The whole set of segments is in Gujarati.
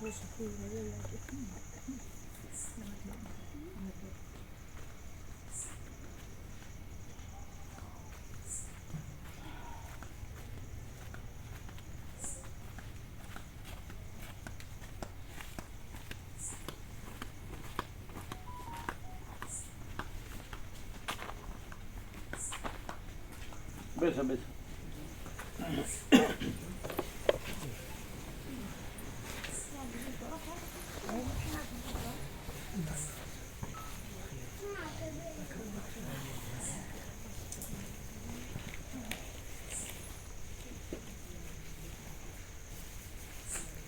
બેસો બેસો.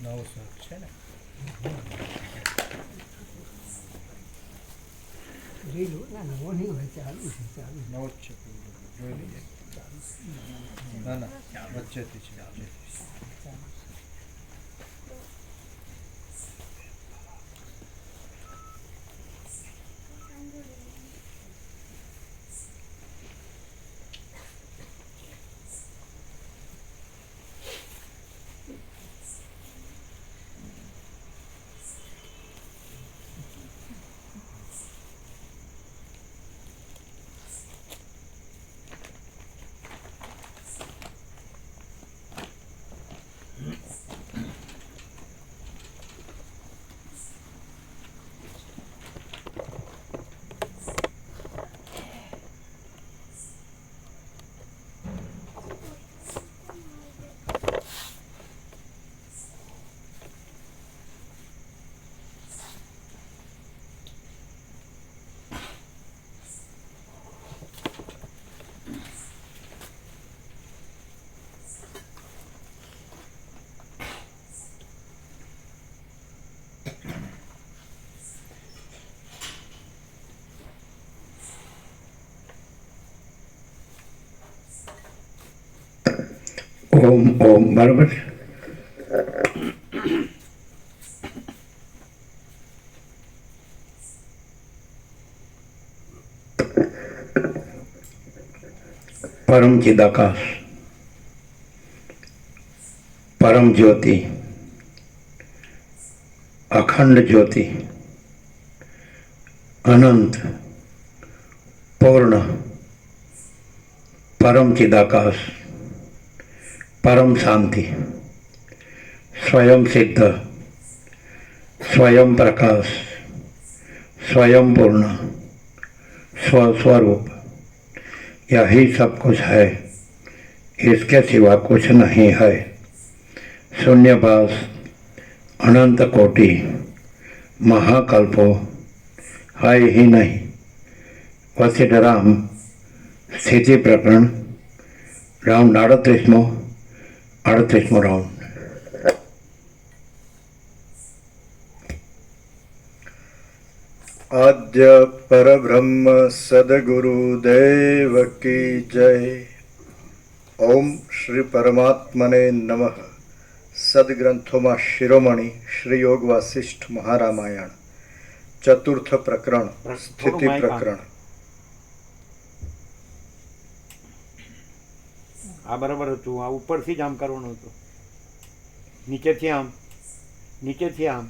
નવો શોખ છે ને નવો નહીં હોય, ચાલુ છે, ચાલુ. નવો જ છે જોઈ લઈએ. ના ના વચ્ચેથી છે ઓમ ઓમ બરાબર. પરમ ચિદાકાશ, પરમ જ્યોતિ, અખંડ જ્યોતિ, અનંત, પૂર્ણ, પરમ ચિદાકાશ, परम शांति, स्वयं सिद्ध, स्वयं प्रकाश, स्वयं पूर्ण, स्वस्वरूप, यही सब कुछ है, इसके सिवा कुछ नहीं है. शून्यभास, अनंत कोटि, महाकल्पो है ही नहीं. वशिष्ठराम स्थिति प्रकरण राउंड 38मो राउंड. आद्य परब्रह्म सद्गुरुदेव की जय. ओम श्री परमात्मने नमः. सद्ग्रंथों शिरोमणि श्री योग वासिष्ठ महारामायण चतुर्थ प्रकरण स्थिति प्रकरण. આ બરાબર હતું. આ ઉપરથી જ આમ કરવાનું હતું, નીચેથી આમ, નીચેથી આમ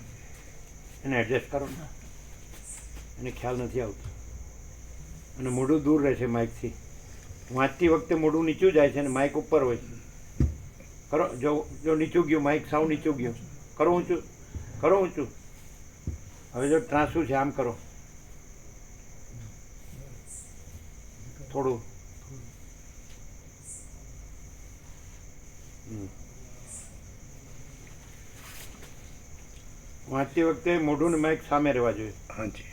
એને એડજસ્ટ કરો ને, એને ખ્યાલ નથી આવતો અને મોઢું દૂર રહે છે માઇકથી. વાંચતી વખતે મોઢું નીચું જાય છે અને માઇક ઉપર હોય છે. કરો, જો નીચું ગયું માઇક, સાવ નીચું ગયું, કરો ઊંચું, કરો ઊંચું. હવે જો ત્રાસું છે આમ કરો, થોડું. વાંચતી વખતે મોઢું ને માઇક સામે રહેવા જોઈએ. હાજી.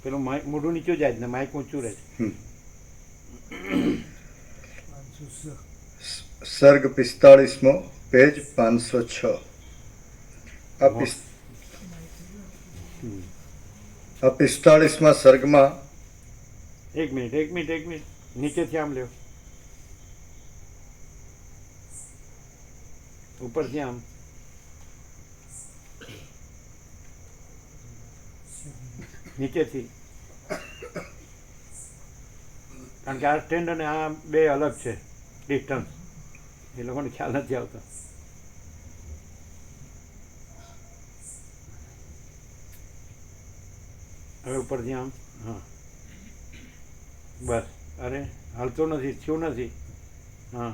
પેલું મોઢું નીચું જાય ને માઇક ઊંચું રહે છે. સર્ગ 45મો, પેજ 506. આ 45મા સર્ગમાં એક મિનિટ નીચેથી આમ લ્યો, ઉપરથી આમ. નીચેથી, કારણ કે આ સ્ટેન્ડ અને આ બે અલગ છે ડિસ્ટન્સ, એ લોકોને ખ્યાલ નથી આવતો. હવે ઉપરથી આમ, હા બસ. અરે હાલતો નથી, થયું નથી. હા,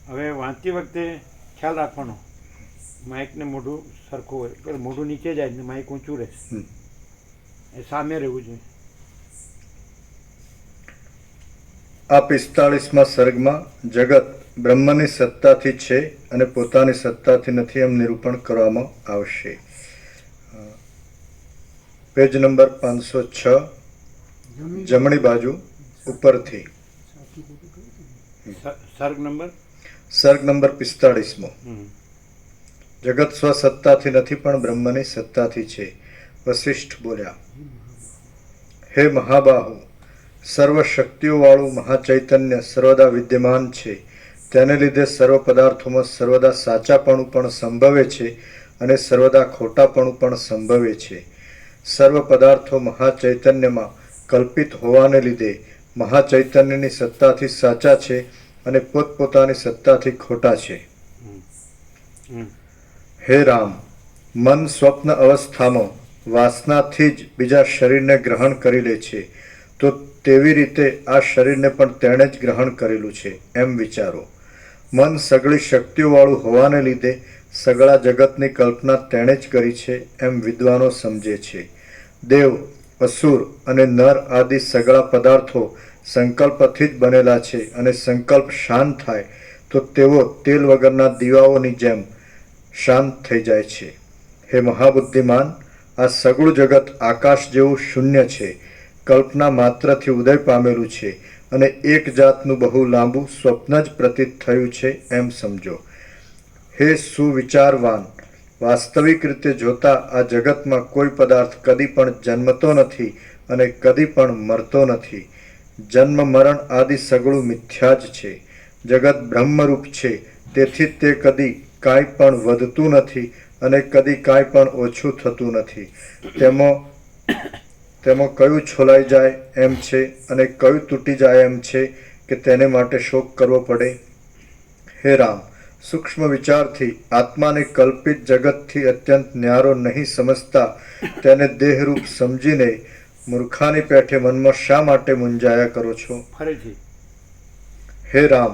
હવે વાંચતી વખતે ખ્યાલ રાખવાનો માઇકને મોઢું સરખું હોય, એટલે મોઢું નીચે જાય ને માઇક ઊંચું રહે, એ સામે રહેવું જોઈએ. આ 45મા સર્ગમાં જગત બ્રહ્મની સત્તાથી છે અને પોતાની સત્તાથી નથી એમ નિરૂપણ કરવામાં આવશે. પેજ નંબર 506, જમણી બાજુ ઉપરથી. સર્ગ નંબર સર્ગ નંબર 45મો. હમ. જગત સ્વસત્તાથી નથી પણ બ્રહ્મની સત્તાથી છે. વશિષ્ઠ બોલ્યા, હે મહાબાહુ, સર્વ શક્તિઓવાળું મહાચૈતન્ય સર્વદા વિદ્યમાન છે. તેને લીધે સર્વ પદાર્થોમાં સર્વદા સાચાપણું પણ સંભવે છે અને સર્વદા ખોટાપણું પણ સંભવે છે. સર્વ પદાર્થો મહાચૈતન્યમાં કલ્પિત હોવાને લીધે મહાચૈતન્યની સત્તાથી સાચા છે અને પોતપોતાની સત્તાથી ખોટા છે. હે રામ, મન સ્વપ્ન અવસ્થામાં વાસનાથી જ બીજા શરીરને ગ્રહણ કરી લે છે, તો તેવી રીતે આ શરીરને પણ તેણે જ ગ્રહણ કરેલું છે એમ વિચારો. મન સઘળી શક્તિઓવાળું હોવાને લીધે સઘળા જગતની કલ્પના તેણે જ કરી છે એમ વિદ્વાનો સમજે છે. દેવ, અસુર અને નર આદિ સઘળા પદાર્થો સંકલ્પથી જ બનેલા છે અને સંકલ્પ શાંત થાય તો તેઓ તેલ વગરના દીવાઓની જેમ શાંત થઈ જાય છે. હે મહાબુદ્ધિમાન, આ સગળું જગત આકાશ જેવું શૂન્ય છે, કલ્પના માત્રથી ઉદય પામેલું છે અને એક જાતનું બહુ લાંબુ સ્વપ્ન જ પ્રતીત થયું છે એમ સમજો. હે સુવિચારવાન, વાસ્તવિક રીતે જોતા આ જગતમાં કોઈ પદાર્થ કદી પણ જન્મતો નથી અને કદી પણ મરતો નથી. જન્મ મરણ આદિ સગળું મિથ્યા જ છે. જગત બ્રહ્મરૂપ છે, તેથી તે કદી કાંઈ પણ વધતું નથી અને કદી કાંઈ પણ ઓછું થતું નથી. તેમાં કયું છોલાઈ જાય એમ છે અને કયું તૂટી જાય એમ છે કે તેને માટે શોક કરવો પડે? હે રામ, સૂક્ષ્મ વિચારથી આત્માને કલ્પિત જગતથી અત્યંત ન્યારો નહીં સમજતા તેને દેહરૂપ સમજીને મૂર્ખાની પેઠે મનમાં શા માટે મૂંઝાયા કરો છો? ફરીથી. હે રામ,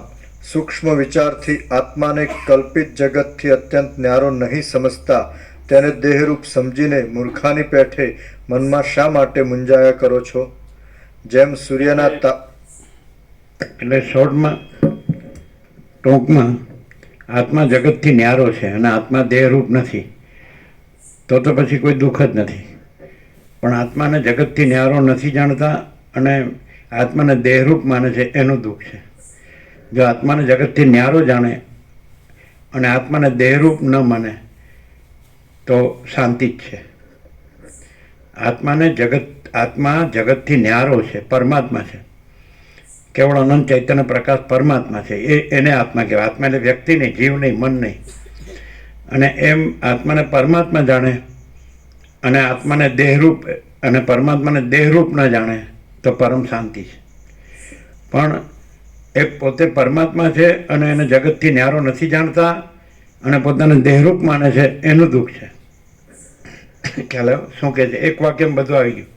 સૂક્ષ્મ વિચારથી આત્માને કલ્પિત જગતથી અત્યંત ન્યારો નહીં સમજતા તેને દેહરૂપ સમજીને મૂર્ખાની પેઠે મનમાં શા માટે મૂંઝાયા કરો છો? જેમ સૂર્યના એટલે શોર્ટમાં, ટૂંકમાં, આત્મા જગતથી ન્યારો છે અને આત્મા દેહરૂપ નથી, તો પછી કોઈ દુઃખ જ નથી. પણ આત્માને જગતથી ન્યારો નથી જાણતા અને આત્માને દેહરૂપ માને છે એનું દુઃખ છે. જો આત્માને જગતથી ન્યારો જાણે અને આત્માને દેહરૂપ ન માને તો શાંતિ જ છે. આત્મા જગતથી ન્યારો છે, પરમાત્મા છે, કેવળ અનંત ચૈતન્ય પ્રકાશ પરમાત્મા છે. એને આત્મા કહેવાય. આત્મા એટલે વ્યક્તિ નહીં, જીવ નહીં, મન નહીં. અને એમ આત્માને પરમાત્મા જાણે અને આત્માને દેહરૂપ અને પરમાત્માને દેહરૂપ ન જાણે તો પરમ શાંતિ છે. પણ એ પોતે પરમાત્મા છે અને એને જગતથી ન્યારો નથી જાણતા અને પોતાને દેહરૂપ માને છે એનું દુઃખ છે. ખ્યાલ શું કહે છે? એક વાક્યમાં બધું આવી ગયું.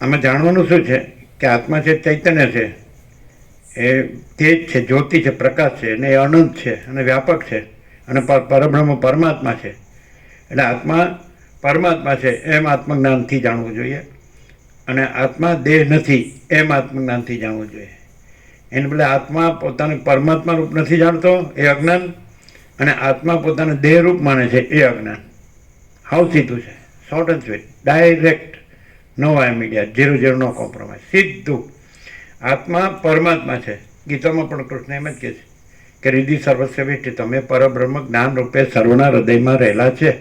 આમાં જાણવાનું શું છે કે આત્મા છે ચૈતન્ય છે, એ તેજ છે, જ્યોતિ છે, પ્રકાશ છે અને એ અનંત છે અને વ્યાપક છે અને પરબ્રહ્મ પરમાત્મા છે. એટલે આત્મા પરમાત્મા છે એમ આત્મજ્ઞાનથી જાણવું જોઈએ અને આત્મા દેહ નથી એમ આત્મજ્ઞાનથી જાણવું જોઈએ. એને બદલે આત્મા પોતાને પરમાત્મા રૂપ નથી જાણતો એ અજ્ઞાન અને આત્મા પોતાને દેહરૂપ માને છે એ અજ્ઞાન. હાવ સીધું છે, short and sweet, direct, no via media, 0 no compromise, સીધું. આત્મા પરમાત્મા છે. ગીતામાં પણ કૃષ્ણ એમ જ કહે છે કે રીધિ સર્વસ્વ વિષ્ટિ, તમે પરબ્રહ્મ જ્ઞાન રૂપે સર્વના હૃદયમાં રહેલા છે.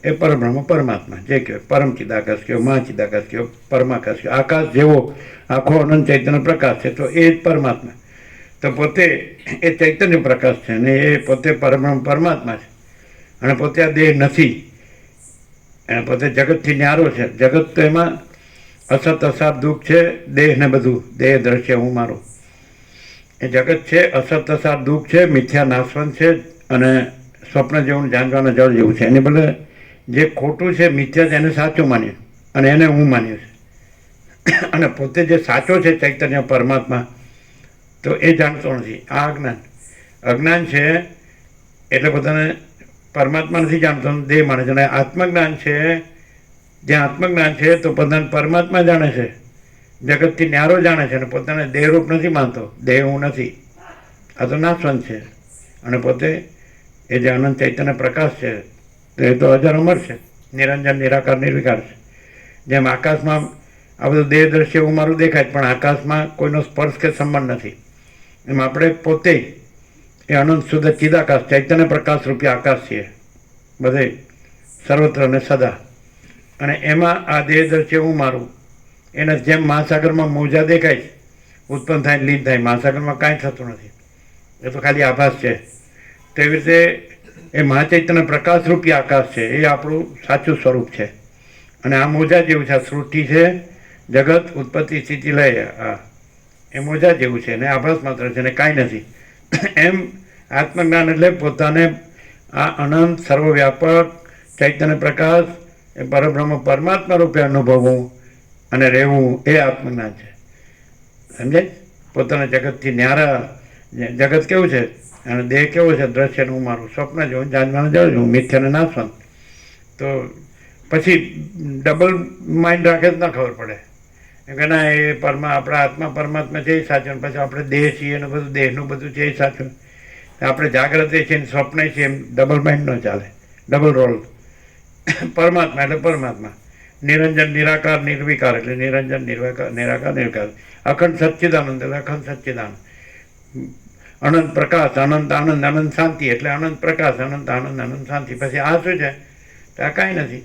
એ પરબ્રહ્મ પરમાત્મા જે કહેવાય, પરમ ચિદાકાશ કયો, મહાચિદાકાશ કયો, પરમાકાશ કયો, આકાશ જેવો આખો અનંત ચૈતન્ય પ્રકાશ છે તો એ જ પરમાત્મા. તો પોતે એ ચૈતન્ય પ્રકાશ છે અને એ પોતે પરબ્રહ્મ પરમાત્મા છે અને પોતે આ દેહ નથી અને પોતે જગતથી ન્યારો છે. જગત તો એમાં અસત અસાર દુઃખ છે, દેહ ને બધું, દેહ દ્રશ્ય હું મારું, એ જગત છે, અસત અસાર દુઃખ છે, મિથ્યા નાશવંત છે અને સ્વપ્ન જેવું જાણવાના જળ જેવું છે. એની બદલે જે ખોટું છે મિથ્યા છે એને સાચું માન્યું અને એને હું માન્યું છે અને પોતે જે સાચો છે ચૈતન્ય પરમાત્મા તો એ જાણતો નથી. આ અજ્ઞાન છે એટલે પોતાને પરમાત્મા નથી જાણતો, દેહ માને છે. અને આત્મજ્ઞાન છે, જ્યાં આત્મજ્ઞાન છે તો પોતાને પરમાત્મા જાણે છે, જગતથી ન્યારો જાણે છે અને પોતાને દેહરૂપ નથી માનતો, દેહ હું નથી. આ તો નાશવંત છે અને પોતે એ જે અનંત ચૈતન્ય પ્રકાશ છે તો એ તો અજર અમર છે, નિરંજન નિરાકાર નિર્વિકાર છે. જેમ આકાશમાં આ બધું દેહ દ્રશ્ય એવું મારું દેખાય પણ આકાશમાં કોઈનો સ્પર્શ કે સંબંધ નથી, એમ આપણે પોતે એ અનંત શુદ્ધ ચિદાકાશ ચૈતન્ય પ્રકાશ રૂપી આકાશ છીએ બધે સર્વત્ર અને સદા. અને એમાં આ દેહ દ્રશ્ય હું મારું એને જેમ મહાસાગરમાં મોજા દેખાય છે, ઉત્પન્ન થાય લીન થાય, મહાસાગરમાં કાંઈ થતું નથી, એ તો ખાલી આભાસ છે. તેવી રીતે એ મહાચૈતન્ય પ્રકાશ રૂપી આકાશ છે, એ આપણું સાચું સ્વરૂપ છે. અને આ મોજા જેવું છે, આ સૃષ્ટિ છે, જગત ઉત્પત્તિ સ્થિતિ લય, આ એ મોજા જેવું છે ને આભાસ માત્ર છે ને કાંઈ નથી. એમ આત્મજ્ઞાન એટલે પોતાને આ અનંત સર્વવ્યાપક ચૈતન્ય પ્રકાશ એ પરબ્રહ્મ પરમાત્મા રૂપે અનુભવવું અને રહેવું એ આત્મજ્ઞાન છે. સમજાય? પોતાના જગતથી ન્યારા, જગત કેવું છે અને દેહ કેવો છે, દ્રશ્યનું હું મારું, સ્વપ્ન જોઉં, જાણવાનું જાણું, મિથ્યાને નાશવંત. તો પછી ડબલ માઇન્ડ રાખે જ ના ખબર પડે કે ના એ આપણા આત્મા પરમાત્મા છે એ સાચું, પછી આપણે દેહ છીએ ને બધું દેહનું બધું છે એ સાચું, આપણે જાગ્રત છીએ ને સ્વપ્ન છીએ, એમ ડબલ માઇન્ડ ન ચાલે, ડબલ રોલ. પરમાત્મા એટલે પરમાત્મા, નિરંજન નિરાકાર નિર્વિકાર એટલે નિરંજન નિરાકાર નિર્વિકાર, અખંડ સચ્ચિદાનંદ એટલે અખંડ સચ્ચિદાનંદ, અનંત પ્રકાશ અનંત આનંદ અનંત શાંતિ એટલે અનંત પ્રકાશ અનંત આનંદ અનંત શાંતિ. પછી આ શું છે? આ કાંઈ નથી.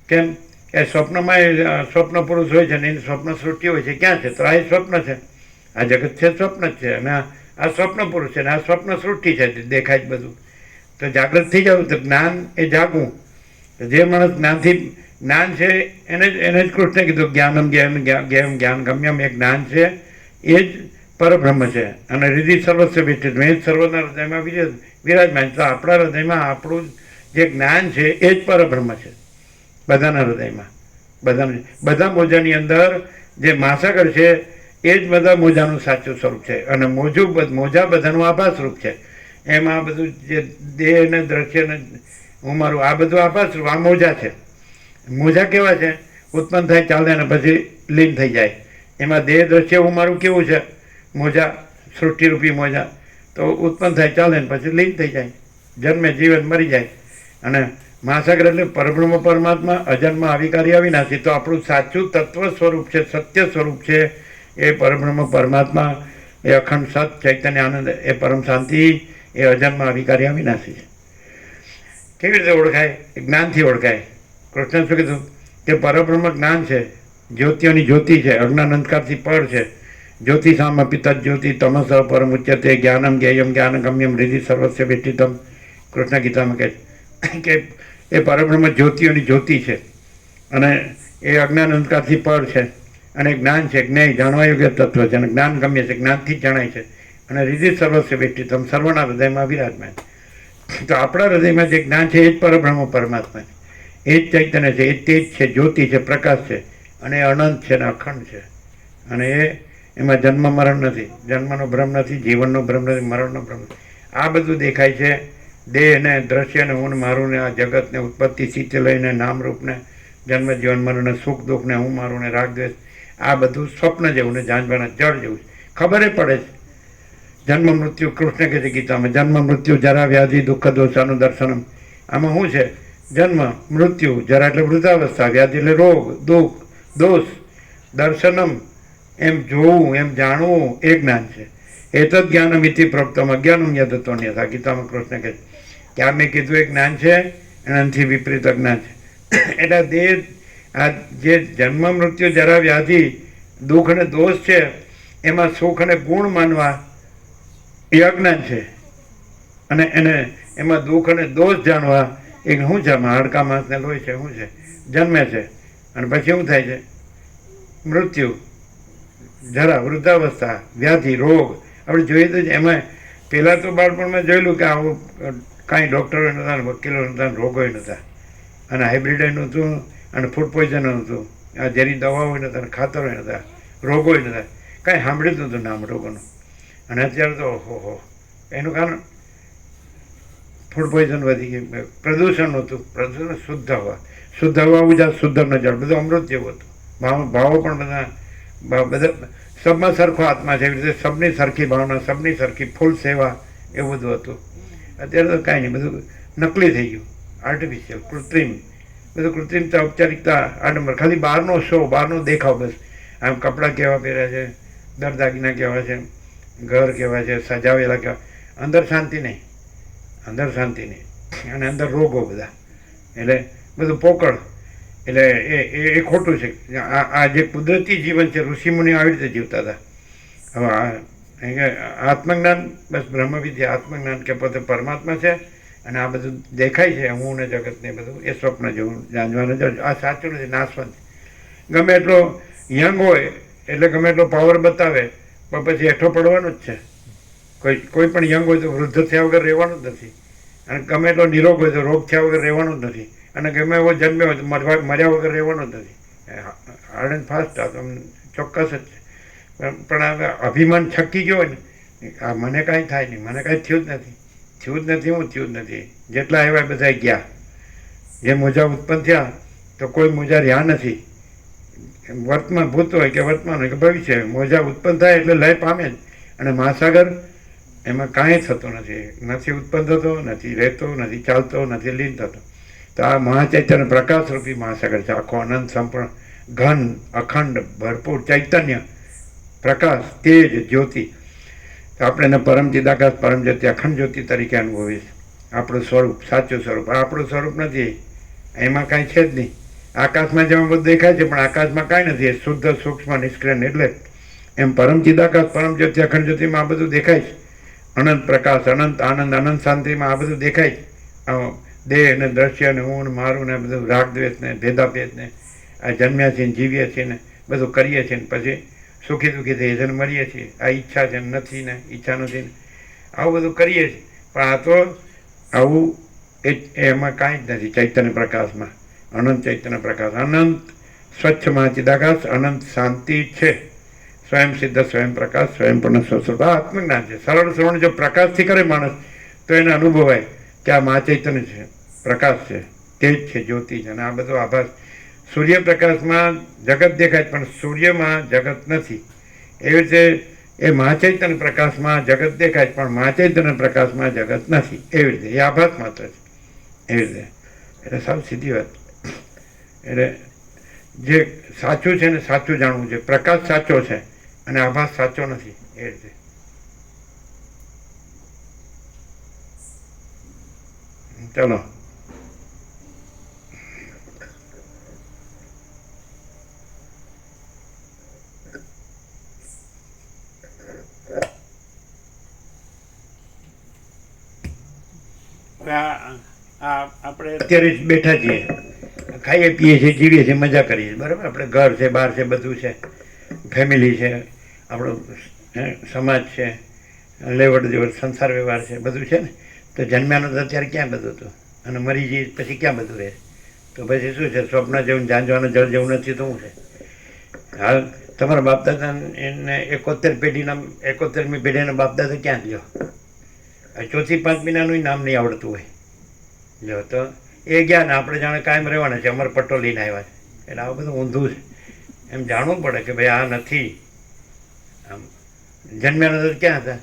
કેમ કે સ્વપ્નમાં સ્વપ્ન પુરુષ હોય છે ને એની સ્વપ્ન સૃષ્ટિ હોય છે, ક્યાં છે? તો આ સ્વપ્ન છે, આ જગત છે સ્વપ્ન જ છે અને આ સ્વપ્ન પુરુષ છે ને આ સ્વપ્ન સૃષ્ટિ છે, દેખાય જ બધું. તો જાગૃત થઈ જવું તો જ્ઞાન એ જાગવું. જે માણસ જ્ઞાન છે એને જ કૃષ્ણે કીધું જ્ઞાનમ જ્ઞાન ગમ્યમ, એ જ્ઞાન છે એ જ પરબ્રહ્મ છે અને હૃદય સર્વસ્વ વિષ્ટિત, એ જ સર્વના હૃદયમાં વિરાજમાન. તો આપણા હૃદયમાં આપણું જે જ્ઞાન છે એ જ પરબ્રહ્મ છે, બધાના હૃદયમાં. બધા મોજાની અંદર જે મહાસાગર છે એ જ બધા મોજાનું સાચું સ્વરૂપ છે અને મોજા બધાનું આભાસ રૂપ છે. એમાં બધું જે દેહ ને દ્રશ્ય ને હું મારું આ બધું આભાસ રૂપ, આ મોજા છે. મોજા કેવા છે? ઉત્પન્ન થાય ચાલે ને પછી લીન થઈ જાય. એમાં દેહ દ્રશ્ય હું મારું કેવું છે? મોજા, સૃષ્ટિરૂપી મોજા. તો ઉત્પન્ન થાય ચાલે ને પછી લીન થઈ જાય, જન્મે જીવન મરી જાય. અને મહાસાગર એટલે પરબ્રહ્મ પરમાત્મા અજન્મ અવિકારી અવિનાશી. તો આપણું સાચું તત્વ સ્વરૂપ છે, સત્ય સ્વરૂપ છે એ પરબ્રહ્મ પરમાત્મા, એ અખંડ સત ચૈતન્ય આનંદ, એ પરમ શાંતિ, એ અજન્મ અવિકારી અવિનાશી છે. કેવી રીતે ઓળખાય? જ્ઞાનથી ઓળખાય. કૃષ્ણ શું કીધું કે પરબ્રહ્મ જ્ઞાન છે, જ્યોતિઓની જ્યોતિ છે, અજ્ઞાન અંધકારથી પર છે. જ્યોતિ સામપી તદ જ્યોતિ તમસ પરમ ઉચ્યતે જ્ઞાનમ જ્ઞેયમ જ્ઞાન ગમ્યમ હૃદય સર્વસ્ય વિષ્ટિતમ. કૃષ્ણ ગીતામાં કહે કે એ પરબ્રહ્મ જ્યોતિઓની જ્યોતિ છે અને એ અજ્ઞાન અંધકારથી પર છે અને જ્ઞાન છે, જ્ઞેય જાણવા યોગ્ય તત્વ છે અને જ્ઞાન ગમ્ય છે, જ્ઞાનથી જ જણાય છે અને હૃદય સર્વસ્ય વિષ્ટિતમ, સર્વના હૃદયમાં વિરાજમાન. તો આપણા હૃદયમાં જે જ્ઞાન છે એ જ પરબ્રહ્મ પરમાત્મા છે, એ જ ચૈતન્ય છે, એ જ તેજ છે, જ્યોતિ છે, પ્રકાશ છે અને એ અનંત છે અને અખંડ છે. અને એમાં જન્મ મરણ નથી, જન્મનો ભ્રમ નથી, જીવનનો ભ્રમ નથી, મરણનો ભ્રમ નથી. આ બધું દેખાય છે, દેહ ને દ્રશ્ય ને હું મારું ને આ જગત ને ઉત્પત્તિ સ્થિતિ લઈને નામરૂપને જન્મ જીવન મરણ ને સુખ દુઃખ ને હું મારું ને રાગ દ્વેષ, આ બધું સ્વપ્ન જેવું ને જાણવાના જળ જેવું છે. ખબર પડે છે જન્મ મૃત્યુ. કૃષ્ણ કહે છે ગીતામાં જન્મ મૃત્યુ જરા વ્યાધિ દુઃખ દોષાનું દર્શનમ. આમાં શું છે? જન્મ મૃત્યુ, જરા એટલે વૃદ્ધાવસ્થા, વ્યાધિ એટલે રોગ દુઃખ દોષ, દર્શનમ એમ જોવું એમ જાણવું એ જ્ઞાન છે. એ તો જ્ઞાનમ ઇતિ પ્રોક્તમ અજ્ઞાનમ યદતોન્યથા. ગીતામાં કૃષ્ણ કહે કે આ મેં કીધું એ જ્ઞાન છે એનાથી વિપરીત અજ્ઞાન છે. એટલે દેહ આ જે જન્મ મૃત્યુ જરા વ્યાધિ દુઃખ અને દોષ છે એમાં સુખ અને ગુણ માનવા એ અજ્ઞાન છે અને એને એમાં દુઃખ અને દોષ જાણવા એ શું છે? હાડકા માંસ ને લોહી છે, શું છે? જન્મે છે અને પછી શું થાય છે? મૃત્યુ, જરા, વૃદ્ધાવસ્થા, વ્યાધિ, રોગ. આપણે જોઈએ તો એમાં પહેલાં તો બાળપણમાં જોયેલું કે આવું કાંઈ ડૉક્ટરો નહોતા, વકીલો નહોતા, રોગોય નહોતા. અને હાઇબ્રિડ નહોતું અને ફૂડ પોઈઝન નહોતું, આ ઝેરી દવાઓ નહોતા, ખાતરો નહોતા, રોગો નહોતા, કાંઈ સાંભળ્યું જ નહોતું નામ રોગોનું. અને અત્યારે તો ઓહો, એનું કારણ ફૂડ પોઈઝન વધી ગયું, પ્રદૂષણ નહોતું, પ્રદૂષણ શુદ્ધ હવા ઉજાસ, શુદ્ધ નજર, બધું અમૃત જેવું હતું. ભાવો પણ બધા સબમાં સરખો આત્મા છે, એવી રીતે સબની સરખી ભાવના, સબની સરખી ફૂલ સેવા, એવું બધું હતું. અત્યારે તો કાંઈ નહીં, બધું નકલી થઈ ગયું, આર્ટિફિશિયલ, કૃત્રિમ, બધું કૃત્રિમતા, ઔપચારિકતા, આડંબર, ખાલી બહારનો શો, બહારનો દેખાવ, બસ. આમ કપડાં કેવા પહેર્યા છે, દાગીના કેવા છે, ઘર કેવા છે, સજાવેલા કેવા, અંદર શાંતિ નહીં, અંદર શાંતિ નહીં, અને અંદર રોગો બધા, એટલે બધું પોકળ. એટલે એ ખોટું છે. આ જે કુદરતી જીવન છે, ઋષિમુનિ આવી રીતે જીવતા હતા. હવે આત્મજ્ઞાન, બસ બ્રહ્મ વિદ્યા, આત્મજ્ઞાન કે પોતે પરમાત્મા છે, અને આ બધું દેખાય છે, હું ને જગત ને બધું એ સ્વપ્ન જેવું જાણવાનું. આ સાચું નથી, નાશવંત. ગમે એટલો યંગ હોય એટલે ગમે એટલો પાવર બતાવે, પણ પછી હેઠો પડવાનું જ છે. કોઈ પણ યંગ હોય તો વૃદ્ધ થયા વગર રહેવાનું જ નથી, અને ગમે એટલો નિરોગ હોય તો રોગ થયા વગર રહેવાનું જ નથી, અને ગમે એવો જન્મ્યો હોય તો મર્યા વગર રહેવાનું જ નથી. હાર્ડ એન્ડ ફાસ્ટ આ તમને ચોક્કસ જ છે. પણ હવે અભિમાન છકી ગયો હોય ને, આ મને કાંઈ થાય નહીં, મને કાંઈ થયું જ નથી, હું થયું જ નથી. જેટલા આવ્યા બધા ગયા. જે મોજા ઉત્પન્ન થયા તો કોઈ મોજા રહ્યા નથી. વર્તમાન ભૂત હોય કે વર્તમાન હોય કે ભવિષ્ય, મોજા ઉત્પન્ન થાય એટલે લય પામે જ. અને મહાસાગર એમાં કાંઈ થતું નથી ઉત્પન્ન થતો, નથી રહેતો, નથી ચાલતો, નથી લીન થતો. તો આ મહાચૈતન્ય પ્રકાશરૂપી મહાસાગર છે, આખો અનંત સંપૂર્ણ ઘન અખંડ ભરપૂર ચૈતન્ય પ્રકાશ તેજ જ્યોતિ. તો આપણે એને પરમ ચિદાકાશ પરમ જ્યોતિ અખંડ જ્યોતિ તરીકે અનુભવીએ છીએ. આપણું સ્વરૂપ, સાચું સ્વરૂપ. આપણું સ્વરૂપ નથી, એમાં કાંઈ છે જ નહીં. આકાશમાં જેમાં બધું દેખાય છે, પણ આકાશમાં કાંઈ નથી, એ શુદ્ધ સૂક્ષ્મ નિષ્ક્રિય. એટલે એમ પરમ ચિદાકાશ પરમ જ્યોતિ અખંડ જ્યોતિમાં આ બધું દેખાય છે. અનંત પ્રકાશ, અનંત આનંદ, અનંત શાંતિમાં આ બધું દેખાય છે. દેહ ને દ્રશ્ય ને હું ને મારું ને બધું રાગ દ્વેષ ને ભેદાભેદ ને આ જન્મ્યા છીએ ને જીવીએ છીએ ને બધું કરીએ છીએ ને પછી સુખી દુઃખી થઈએ છીએ ને મરીએ છીએ. આ ઈચ્છા છે ને નથી ને ઈચ્છા નથી ને આવું બધું કરીએ છીએ. પણ આ તો આવું એમાં કાંઈ જ નથી. ચૈતન્ય પ્રકાશમાં અનંત ચૈતન્ય પ્રકાશ, અનંત સ્વચ્છમાં ચિદાકાશ, અનંત શાંતિ છે. સ્વયં સિદ્ધ, સ્વયં પ્રકાશ, સ્વયં પૂર્ણ સ્વસ્વરૂપ. આ આત્મજ્ઞાન છે. સરળ શ્રવણ જો પ્રકાશથી કરે માણસ તો એને અનુભવાય કે આ મા ચૈતન્ય છે, પ્રકાશ છે, તેજ છે, જ્યોતિ છે. અને આ બધો આભાસ. સૂર્યપ્રકાશમાં જગત દેખાય પણ સૂર્યમાં જગત નથી. એવી રીતે એ મહાચૈતન્ય પ્રકાશમાં જગત દેખાય પણ મહાચૈતન્ય પ્રકાશમાં જગત નથી. એવી રીતે એ આભાસ માત્ર છે. એવી રીતે એટલે સાવ સીધી વાત. એટલે જે સાચું છે ને સાચું જાણવું છે. પ્રકાશ સાચો છે અને આભાસ સાચો નથી. એ રીતે ચલો. આપણે અત્યારે જ બેઠા છીએ, ખાઈએ પીએ છીએ, જીવીએ છીએ, મજા કરીએ છીએ, બરાબર. આપણે ઘર છે, બહાર છે, બધું છે, ફેમિલી છે, આપણો સમાજ છે, લેવડ દેવડ સંસાર વ્યવહાર છે, બધું છે ને. તો જન્મ્યાનું તો અત્યારે ક્યાં બધું હતું, અને મરી જઈએ પછી ક્યાં બધું રહે. તો પછી શું છે, સ્વપ્ન જેવું જાંજવાનું જળ જેવું નથી તો શું છે. હાલ તમારા બાપદાદા એને 71 પેઢીના 71મી પેઢીના બાપદાદા ક્યાં લ્યો, ચોથી પાંચમીનાનું નામ નહીં આવડતું હોય લ્યો, તો એ ગયા ને આપણે જાણે કાયમ રહેવાના છે, અમર પટ્ટો લઈને આવ્યા છે. એટલે આ બધું ઊંધું છે. એમ જાણવું પડે કે ભાઈ આ નથી. આમ જન્મ્યા તો ક્યાં હતા,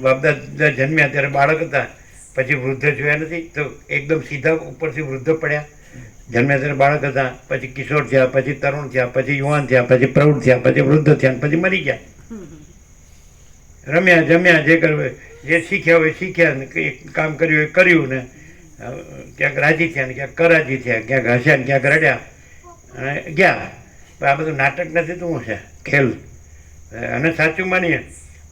બાપદાદા જન્મ્યા ત્યારે બાળક હતા, પછી વૃદ્ધ જોયા નથી તો એકદમ સીધા ઉપરથી વૃદ્ધ પડ્યા. જન્મ્યા ત્યારે બાળક હતા, પછી કિશોર થયા, પછી તરુણ થયા, પછી યુવાન થયા, પછી પ્રૌઢ થયા, પછી વૃદ્ધ થયા, પછી મરી ગયા. રમ્યા જમ્યા, જે કરવું જે શીખ્યા હોય શીખ્યા ને કામ કર્યું હોય કર્યું ને ક્યાંક રાજી થયા ને ક્યાંક કરાજી થયા, ક્યાંક હસ્યા ને ક્યાંક રડ્યા અને ગયા. આ બધું નાટક નથી તો શું છે, ખેલ. અને સાચું માનીએ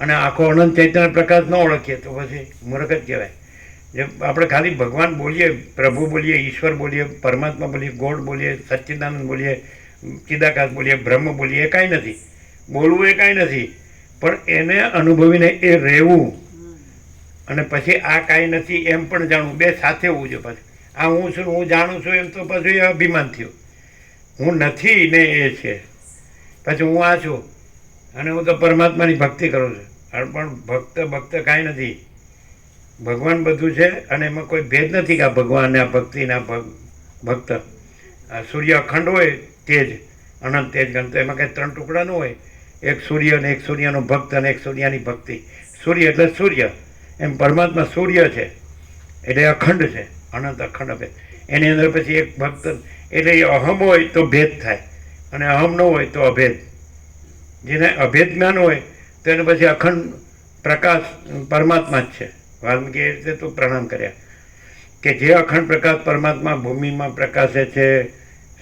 અને આખો અનંત ચૈતન્ય પ્રકાશ ન ઓળખીએ તો પછી મૂર્ખ જ કહેવાય. જે આપણે ખાલી ભગવાન બોલીએ, પ્રભુ બોલીએ, ઈશ્વર બોલીએ, પરમાત્મા બોલીએ, ગોડ બોલીએ, સચ્ચિદાનંદ બોલીએ, ચિદાકાશ બોલીએ, બ્રહ્મ બોલીએ, એ કાંઈ નથી. બોલવું એ કાંઈ નથી, પણ એને અનુભવીને એ રહેવું અને પછી આ કાંઈ નથી એમ પણ જાણવું, બે સાથે હોવું જોઈએ. પછી આ હું છું હું જાણું છું એમ તો પછી એ અભિમાન થયું. હું નથી ને એ છે, પછી હું આ છું અને હું તો પરમાત્માની ભક્તિ કરું છું. પણ ભક્ત કાંઈ નથી. ભગવાન બધું છે અને એમાં કોઈ ભેદ નથી કે આ ભગવાન આ ભક્તિ ને આ ભક્ત. આ સૂર્ય અખંડ હોય તેજ અનંત તેજ ગણતો, એમાં કંઈ ત્રણ ટુકડા ન હોય. એક સૂર્ય અને એક સૂર્યનો ભક્ત અને એક સૂર્યની ભક્તિ. સૂર્ય એટલે સૂર્ય, એમ પરમાત્મા સૂર્ય છે એટલે અખંડ છે, અનંત અખંડ ભેદ. એની અંદર પછી એક ભક્ત એટલે એ અહમ હોય તો ભેદ થાય અને અહમ ન હોય તો અભેદ. જેને અભેદ જ્ઞાન હોય તો એને પછી અખંડ પ્રકાશ પરમાત્મા જ છે. વાલ્મીકી એ રીતે તો પ્રણામ કર્યા કે જે અખંડ પ્રકાશ પરમાત્મા ભૂમિમાં પ્રકાશે છે,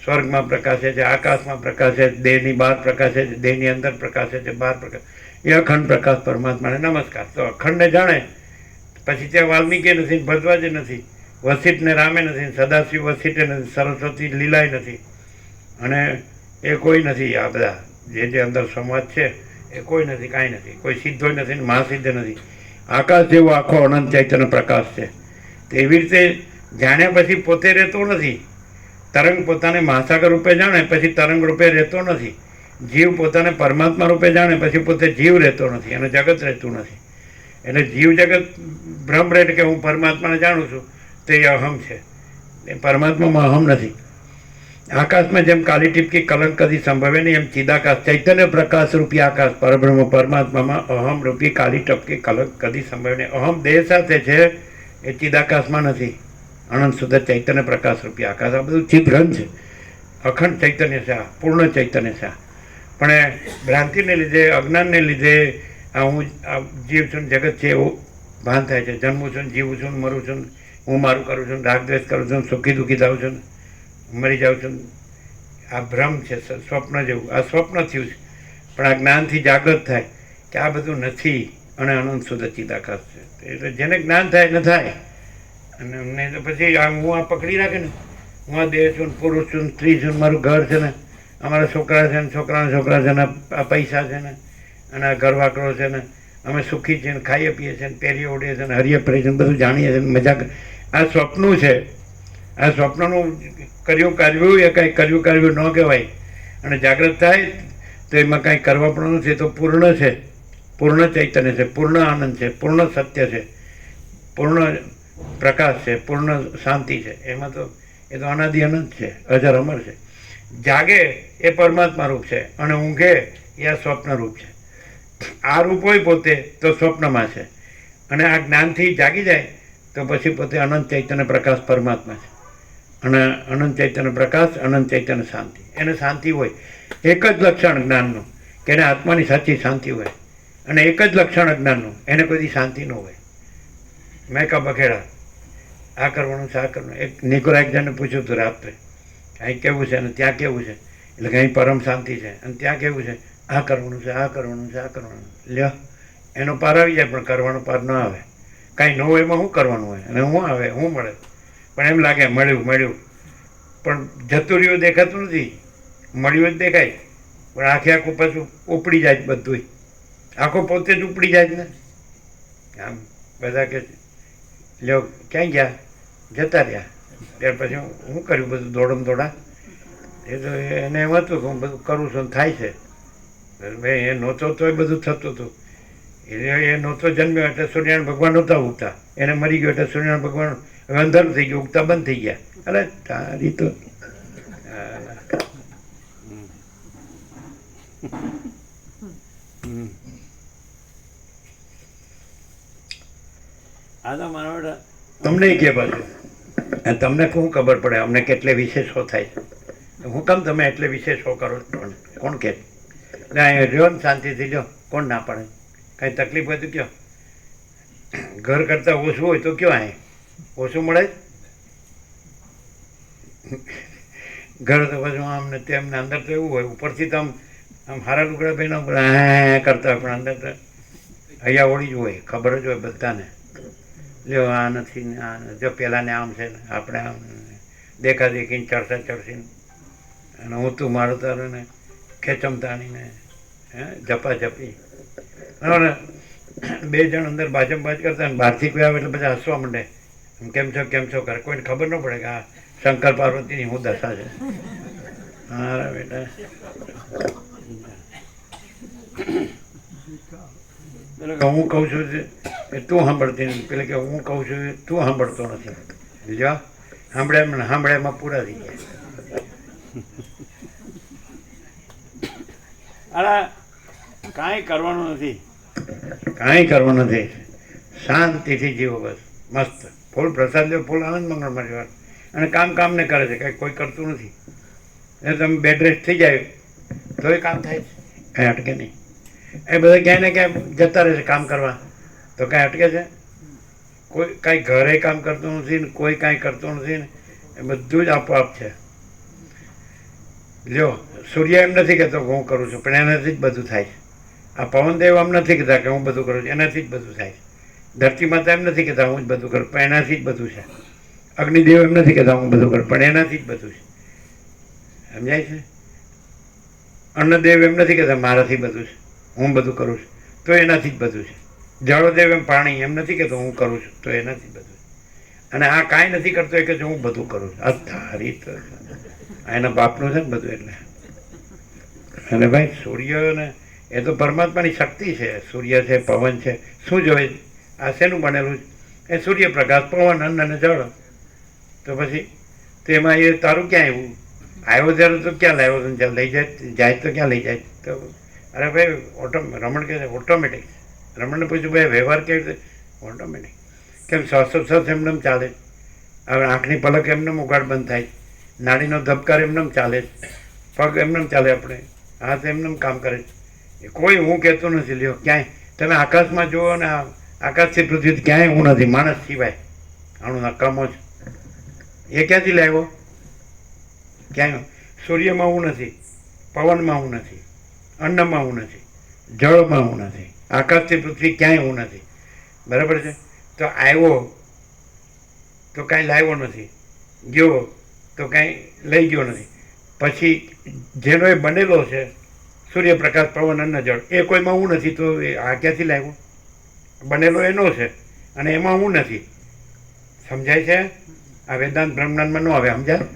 સ્વર્ગમાં પ્રકાશે છે, આકાશમાં પ્રકાશે છે, દેહની બહાર પ્રકાશે છે, દેહની અંદર પ્રકાશે છે, બહાર પ્રકાશ, એ અખંડ પ્રકાશ પરમાત્માને નમસ્કાર. તો અખંડને જાણે પછી ત્યાં વાલ્મીકી નથી, ભરદ્વાજે નથી, વસિષ્ઠ ને રામે નથી, સદાશિવ વસિષ્ઠે નથી, સરસ્વતી લીલાય નથી, અને એ કોઈ નથી. આ બધા જે અંદર સંવાદ છે એ કોઈ નથી, કાંઈ નથી, કોઈ સિદ્ધો નથી ને મહાસિદ્ધ નથી. આકાશ જેવો આખો અનંત ચૈતન્ય પ્રકાશ છે. તો એવી રીતે જાણ્યા પછી પોતે રહેતો નથી. તરંગ પોતાને મહાસાગર રૂપે જાણે પછી તરંગ રૂપે રહેતો નથી. જીવ પોતાને પરમાત્મા રૂપે જાણે પછી પોતે જીવ રહેતો નથી અને જગત રહેતું નથી. એટલે જીવ જગત ભ્રમ રહે કે હું પરમાત્માને જાણું છું તો એ અહમ છે, એ પરમાત્મામાં અહમ નથી. આકાશમાં જેમ કાલી ટીપકી કલંક કદી સંભવે નહીં, એમ ચિદાકાશ ચૈતન્ય પ્રકાશ રૂપી આકાશ પરબ્રહ્મ પરમાત્મામાં અહમ રૂપી કાલી ટપકી કલંક કદી સંભવે નહીં. અહમ દેહ સાથે છે એ ચિદાકાશમાં નથી. અનંત શુદ્ધ ચૈતન્ય પ્રકાશ રૂપી આકાશ આ બધું ચિદઘન છે, અખંડ ચૈતન્ય છે, પૂર્ણ ચૈતન્ય છે. પણ એ ભ્રાંતિને લીધે, અજ્ઞાનને લીધે આ હું આ જીવ છું જગત છે એવું ભાન થાય છે. જન્મું છું, જીવું છું, મરું છું, હું મારું કરું છું, રાગ દ્વેષ કરું છું, સુખી દુઃખી થાઉં છું, મરી જાઉં છું. આ ભ્રમ છે, સ્વપ્ન જેવું. આ સ્વપ્ન થયું છે, પણ આ જ્ઞાનથી જાગૃત થાય કે આ બધું નથી અને અનંત શુદ્ધ ચિદાકાશ છે. એટલે જેને જ્ઞાન થાય ન થાય, અને અમને તો પછી આ હું આ પકડી રાખે ને, હું આ દેહ છું, પુરુષ છું, સ્ત્રી છું, મારું ઘર છે ને, અમારા છોકરા છે ને, છોકરાના છોકરા છે ને, આ પૈસા છે ને, અને આ ઘર વાકડો છે ને, અમે સુખી છીએ ને, ખાઈએ પીએ છીએ ને, પહેરીએ ઓઢીએ છીએ ને, હરીએ ફરીએ છીએ ને, બધું જાણીએ છીએ ને, મજાક. આ સ્વપ્નું છે. આ સ્વપ્નનું કર્યું કાઢ્યું એ કાંઈ કર્યું કાઢ્યું ન કહેવાય. અને જાગૃત થાય તો એમાં કાંઈ કરવા પણ નથી. તો પૂર્ણ છે, પૂર્ણ ચૈતન્ય છે, પૂર્ણ આનંદ છે, પૂર્ણ સત્ય છે, પૂર્ણ પ્રકાશ છે, પૂર્ણ શાંતિ છે. એમાં તો એ તો અનાદિ અનંત છે, અજર અમર છે. જાગે એ પરમાત્મા રૂપ છે અને ઊંઘે એ આ સ્વપ્ન રૂપ છે. આ રૂપ હોય પોતે તો સ્વપ્નમાં છે, અને આ જ્ઞાનથી જાગી જાય તો પછી પોતે અનંત ચૈતન્ય પ્રકાશ પરમાત્મા છે. અને અનંત ચૈતન્ય પ્રકાશ, અનંત ચૈતન્ય શાંતિ. એને શાંતિ હોય. એક જ લક્ષણ જ્ઞાનનું કે એને આત્માની સાચી શાંતિ હોય, અને એક જ લક્ષણ અજ્ઞાનનું એને કોઈ શાંતિ ન હોય. મેં કા બખેડા આ કરવાનું છે, આ કરવાનું. એક નિકોરા એક જણને પૂછ્યું હતું રાત્રે, અહીં કેવું છે અને ત્યાં કેવું છે, એટલે કે અહીં પરમ શાંતિ છે અને ત્યાં કેવું છે, આ કરવાનું છે, આ કરવાનું છે, આ કરવાનું. લ્યો, એનો પાર આવી જાય પણ કરવાનો પાર ન આવે. કાંઈ ન હોય એમાં શું કરવાનું હોય, અને શું આવે, શું મળે. પણ એમ લાગે મળ્યું, પણ જતું રહ્યું દેખાતું નથી, મળ્યું જ દેખાય. પણ આખે આખું પાછું ઉપડી જાય બધું, આખો પોતે જ ઉપડી જાય ને. આમ બધા કે લ્યો ક્યાંય ગયા, જતા રહ્યા. ત્યાર પછી હું કર્યું બધું દોડમ દોડા. એ તો એને એમ હતું કે હું બધું કરું છું, થાય છે. ભાઈ એ નહોતો તો એ બધું થતું હતું. એ નહોતો જન્મ્યો એટલે સૂર્યનારાયણ ભગવાન નહોતા ઉગતા, એને મરી ગયો એટલે સૂર્યનારાયણ ભગવાન હવે અંધારું થઈ ગયું, ઉગતા બંધ થઈ ગયા. અરે તારી તો આ તો મારા બેટા તમને કે પાછું તમને શું ખબર પડે અમને કેટલે વિશેષો થાય છે. હું કેમ તમે એટલે વિશેષો કરો છો? કોણ કે રહ્યો ને શાંતિથી લ્યો, કોણ ના પડે? કાંઈ તકલીફ હોય તો કયો. ઘર કરતાં ઓછું હોય તો કયો, અહીં ઓછું મળે જ. ઘર તો પછી આમ ને તેમ ને, અંદર તો એવું હોય ઉપરથી તો આમ હારા લુગડા પહેરીને કરતા હોય, પણ અંદર તો અહીંયા ઓળી જ હોય, ખબર જ હોય બધાને. જો આ નથી ને આ જો પહેલાંને આમ છે ને આપણે આમ દેખાદેખીને ચડતા ચડશીને, અને હું તું મારું તારું ને ખેંચમતાણીને ઝપાઝપી. બરાબર. બે જણ અંદર બાજમ બાજ કરતા ને બહારથી કોઈ આવે એટલે બધા હસવા માંડે. કેમ છો કરે કોઈને ખબર ન પડે કે આ શંકર પાર્વતીની હું દશા છે. હા બેટા પેલો કે હું કહું છું એ તું સાંભળતી નથી, પેલે કે હું કહું છું એ તું સાંભળતો નથી. જો સાંભળે એમાં પૂરા થઈ ગયા. અરે કાંઈ કરવાનું નથી. કાંઈ કરવું નથી, શાંતિથી જીવો બસ. મસ્ત ફૂલ પ્રસાદ લો, ફૂલ આનંદ મંગળમાં રહેવાનું. અને કામને કરે છે, કાંઈ કોઈ કરતું નથી. એ તમે બેડ રેસ્ટ થઈ જાય તો એ કામ થાય છે, કાંઈ અટકે નહીં. એ બધા ક્યાંય ને ક્યાંય જતા રહે છે કામ કરવા, તો કાંઈ અટકે છે? કોઈ કાંઈ ઘરે કામ કરતું નથી ને કોઈ કાંઈ કરતું નથી ને, એ બધું જ આપોઆપ છે. જો સૂર્ય એમ નથી કહેતો કે હું કરું છું, પણ એનાથી જ બધું થાય છે. આ પવનદેવ એમ નથી કહેતા કે હું બધું કરું છું, એનાથી જ બધું થાય છે. ધરતી માતા એમ નથી કહેતા હું જ બધું કરું, પણ એનાથી જ બધું છે. અગ્નિદેવ એમ નથી કહેતા હું બધું કરું, પણ એનાથી જ બધું છે. સમજાય છે? અન્નદેવ એમ નથી કહેતા મારાથી બધું છે, હું બધું કરું છું, તો એનાથી જ બધું છે. જળદેવ એમ પાણી એમ નથી કહેતો હું કરું છું, તો એનાથી જ બધું છે. અને આ કાંઈ નથી કરતો એ કે હું બધું કરું છું. આ તારી તો એના બાપનું છે ને બધું. એટલે અને ભાઈ સૂર્યને એ તો પરમાત્માની શક્તિ છે. સૂર્ય છે, પવન છે. શું જોઈએ? આ શેનું બનેલું છે? એ સૂર્યપ્રકાશ, પવન, અન્ન અને જળ. તો પછી તેમાં એ તારું ક્યાં આવ્યું? આવ્યો ત્યારે તો ક્યાં લાવ્યો? જ્યાં લઈ જાય તો ક્યાં લઈ જાય? તો અરે ભાઈ રમણ કહે છે ઓટોમેટિક. રમણને પૂછ્યું ભાઈ વ્યવહાર કેવી રીતે? ઓટોમેટિક. કેમ સસ એમને ચાલે? હવે આંખની પલક એમને ઉગાડ બંધ થાય, નાડીનો ધબકાર એમને ચાલે, પગ એમને ચાલે, આપણે હાથ એમને કામ કરે. કોઈ હું કહેતો નથી. લ્યો ક્યાંય તમે આકાશમાં જુઓ ને આકાશથી પૃથ્વી ક્યાંય હું નથી, માણસ સિવાય. આનું નકામો છે. એ ક્યાંથી લાવ્યો? ક્યાંય સૂર્યમાં હું નથી, પવનમાં હું નથી, અન્નમાં હું નથી, જળમાં હું નથી, આકાશથી પૃથ્વી ક્યાંય હું નથી. બરાબર છે? તો આવ્યો તો કાંઈ લાવ્યો નથી, ગયો તો કાંઈ લઈ ગયો નથી. પછી જેનો એ બનેલો છે સૂર્યપ્રકાશ, પવન, અન્ન, જળ, એ કોઈમાં હું નથી, તો એ આ ક્યાંથી લાવ્યો? બનેલો એનો છે અને એમાં હું નથી. સમજાય છે? આ વેદાંત બ્રહ્માંડમાં ન આવે. સમજાય?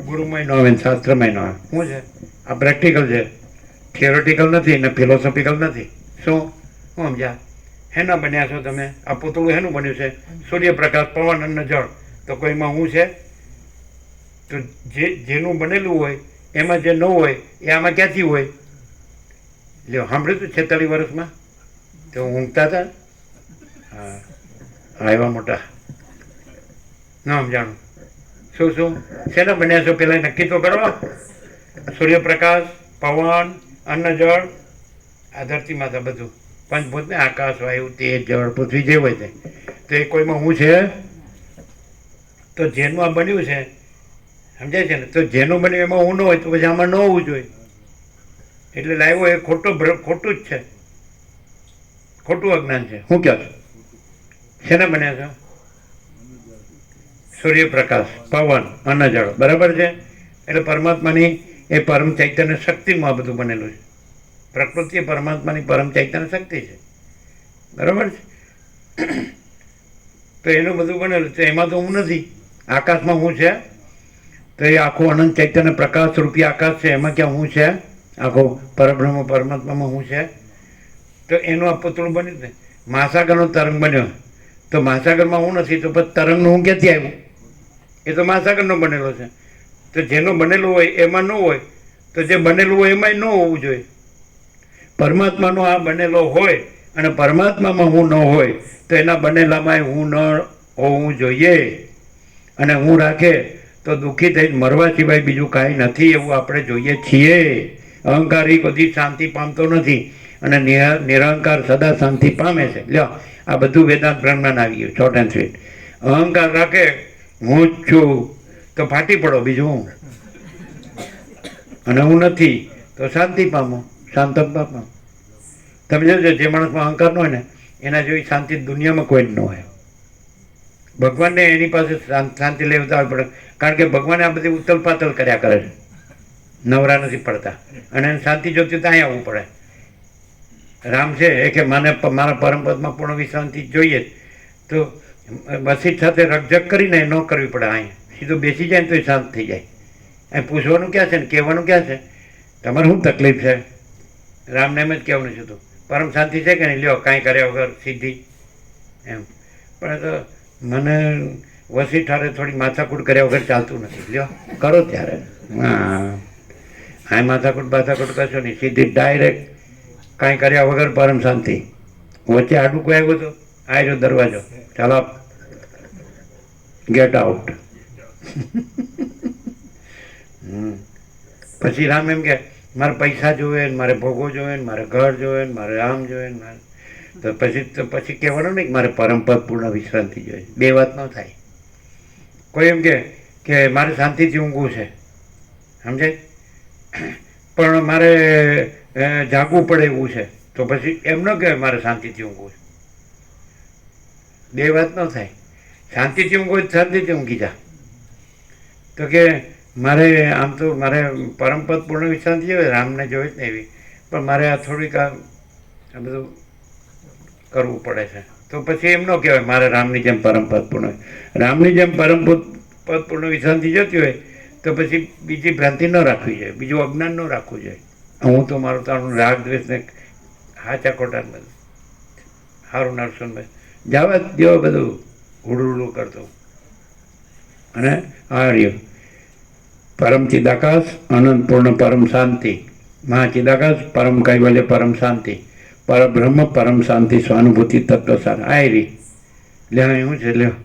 ગુરુમાં ન આવે ને શાસ્ત્રમાં ન આવે. શું છે? આ પ્રેક્ટિકલ છે, થિયોરિટિકલ નથી ને ફિલોસોફિકલ નથી. શું સમજ્યા? હેના બન્યા છો તમે? આ પૂતળું હેનું બન્યું છે? સૂર્યપ્રકાશ, પવન, અન્ન, જળ. તો કોઈમાં હું છે? તો જેનું બનેલું હોય એમાં જે ન હોય એ આમાં ક્યાંથી હોય? લ્યો સાંભળ્યું તું 46 વર્ષમાં તો ઊંઘતા હતા. હા આવ્યા મોટા ના સમજાણું. શું શેના બન્યા છો પેલા નક્કી તો કરો. સૂર્યપ્રકાશ, પવન, અન્ન, જળ, આ ધરતી માતા બધું પંચભૂત ને આકાશ, વાયુ, તેજ, જળ, પૃથ્વી જે હોય તે. તો એ કોઈમાં હું છે? તો જેનું આ બન્યું છે, સમજાય છે ને? તો જેનું બન્યું એમાં હું ન હોય તો પછી આમાં ન હોવું જોઈએ. એટલે લાવ્યો એ ખોટું જ છે, ખોટું અજ્ઞાન છે. શું કહો છો? શેના બન્યા છો? સૂર્યપ્રકાશ, પવન, અન્ન, જળ. બરાબર છે? એટલે પરમાત્માની એ પરમ ચૈતન્ય શક્તિમાં આ બધું બનેલું છે. પ્રકૃતિ એ પરમાત્માની પરમ ચૈતન્ય શક્તિ છે. બરાબર છે? તો એનું બધું બનેલું છે. એમાં તો હું નથી. આકાશમાં હું છે? તો એ આખું અનંત ચૈતન્ય પ્રકાશ રૂપી આકાશ છે, એમાં ક્યાં હું છે? આખો પરબ્રહ્મ પરમાત્મામાં હું છે? તો એનું આ પૂતળું બન્યું ને. મહાસાગરનો તરંગ બન્યો, તો મહાસાગરમાં હું નથી, તો પછી તરંગનું હું ક્યાંથી આવ્યું? એ તો મહાસાગરનો બનેલો છે. તો જેનો બનેલું હોય એમાં ન હોય, તો જે બનેલું હોય એમાંય ન હોવું જોઈએ. પરમાત્માનો આ બનેલો હોય અને પરમાત્મામાં હું ન હોય, તો એના બનેલામાં હું ન હોવું જોઈએ. અને હું રાખે તો દુઃખી થઈને મરવા સિવાય બીજું કાંઈ નથી, એવું આપણે જોઈએ છીએ. અહંકારી કદી શાંતિ પામતો નથી અને નિરહંકાર સદા શાંતિ પામે છે. લ્યો આ બધું વેદાંત બ્રહ્માંડ આવી ગયું, શોર્ટ એન્ડ સ્વીટ. અહંકાર રાખે હું જ છું તો ફાટી પડો, બીજું હું. અને હું નથી તો શાંતિ પામો, શાંત પામો. તમે જોજો જે માણસમાં અહંકાર ન હોય ને એના જેવી શાંતિ દુનિયામાં કોઈ જ ન હોય. ભગવાનને એની પાસે શાંતિ લેવતા આવવી પડે, કારણ કે ભગવાને આ બધી ઉથલ પાથલ કર્યા કરે છે, નવરા નથી પડતા. અને એને શાંતિ જોતી તો અહીં આવવું પડે. રામ છે એ કે મને મારા પરમપદમાં પૂર્ણ વિશ્રાંતિ જોઈએ, તો વસીત સાથે રકઝક કરીને ન કરવી પડે. અહીંયા સીધું બેસી જાય ને તો શાંત થઈ જાય. અહીં પૂછવાનું ક્યાં છે ને કહેવાનું ક્યાં છે? તમારે શું તકલીફ છે? રામને એમ જ કહેવાનું છે. તો પરમ શાંતિ છે કે નહીં? લ્યો કાંઈ કર્યા વગર સીધી એમ. પણ તો મને વસીત હારે થોડી માથાકૂટ કર્યા વગર ચાલતું નથી. લ્યો કરો ત્યારે. હા હા, માથાકૂટ કરશો નહીં, સીધી ડાયરેક્ટ કાંઈ કર્યા વગર પરમ શાંતિ. વચ્ચે આડું કોઈ આવ્યું તો આવ્યો દરવાજો, ચાલો ગેટ આઉટ. પછી રામ એમ કે મારે પૈસા જોવે ને મારે ભોગો જોવે ને મારે ઘર જોવે ને મારે આમ જોવે ને મારે તો પછી કહેવાનું નહીં કે મારે પરમપદ પૂર્ણ વિશ્રાંતિ જોઈએ. બે વાત ન થાય. કોઈ એમ કે મારે શાંતિથી ઊંઘવું છે, સમજાય, પણ મારે જાગવું પડે એવું છે, તો પછી એમ ન કહેવાય મારે શાંતિથી ઊંઘવું છે. બે વાત ન થાય. શાંતિથી ઊંઘવું હોય શાંતિથી ઊંઘી જા. તો કે મારે આમ તો મારે પરમપદ પૂર્ણ વિશ્રાંતિ જોઈએ, રામને જોઈએ જ ને એવી, પણ મારે આ થોડીક આ બધું કરવું પડે છે. તો પછી એમ ન કહેવાય મારે રામની જેમ પરમપદ પૂર્ણ. રામની જેમ પરમપદ પૂર્ણ વિશ્રાંતિ જોતી હોય તો પછી બીજી ભ્રાંતિ ન રાખવી જોઈએ, બીજું અજ્ઞાન ન રાખવું જોઈએ. હું તો મારું તારું રાગ દ્વેષને હાચા ખોટા બધું સારું નરસું જવા જ દેવો, બધું હુડુડું કરતો. અને આ રહ્યું પરમ ચિદાકાશ અનંત પૂર્ણ પરમ શાંતિ, મહાચિદાકાશ પરમ કૈવલ્ય પરમ શાંતિ, પરબ્રહ્મ પરમ શાંતિ સ્વાનુભૂતિ તત્વ સાર. આ રહી લે. શું છે લ્યો,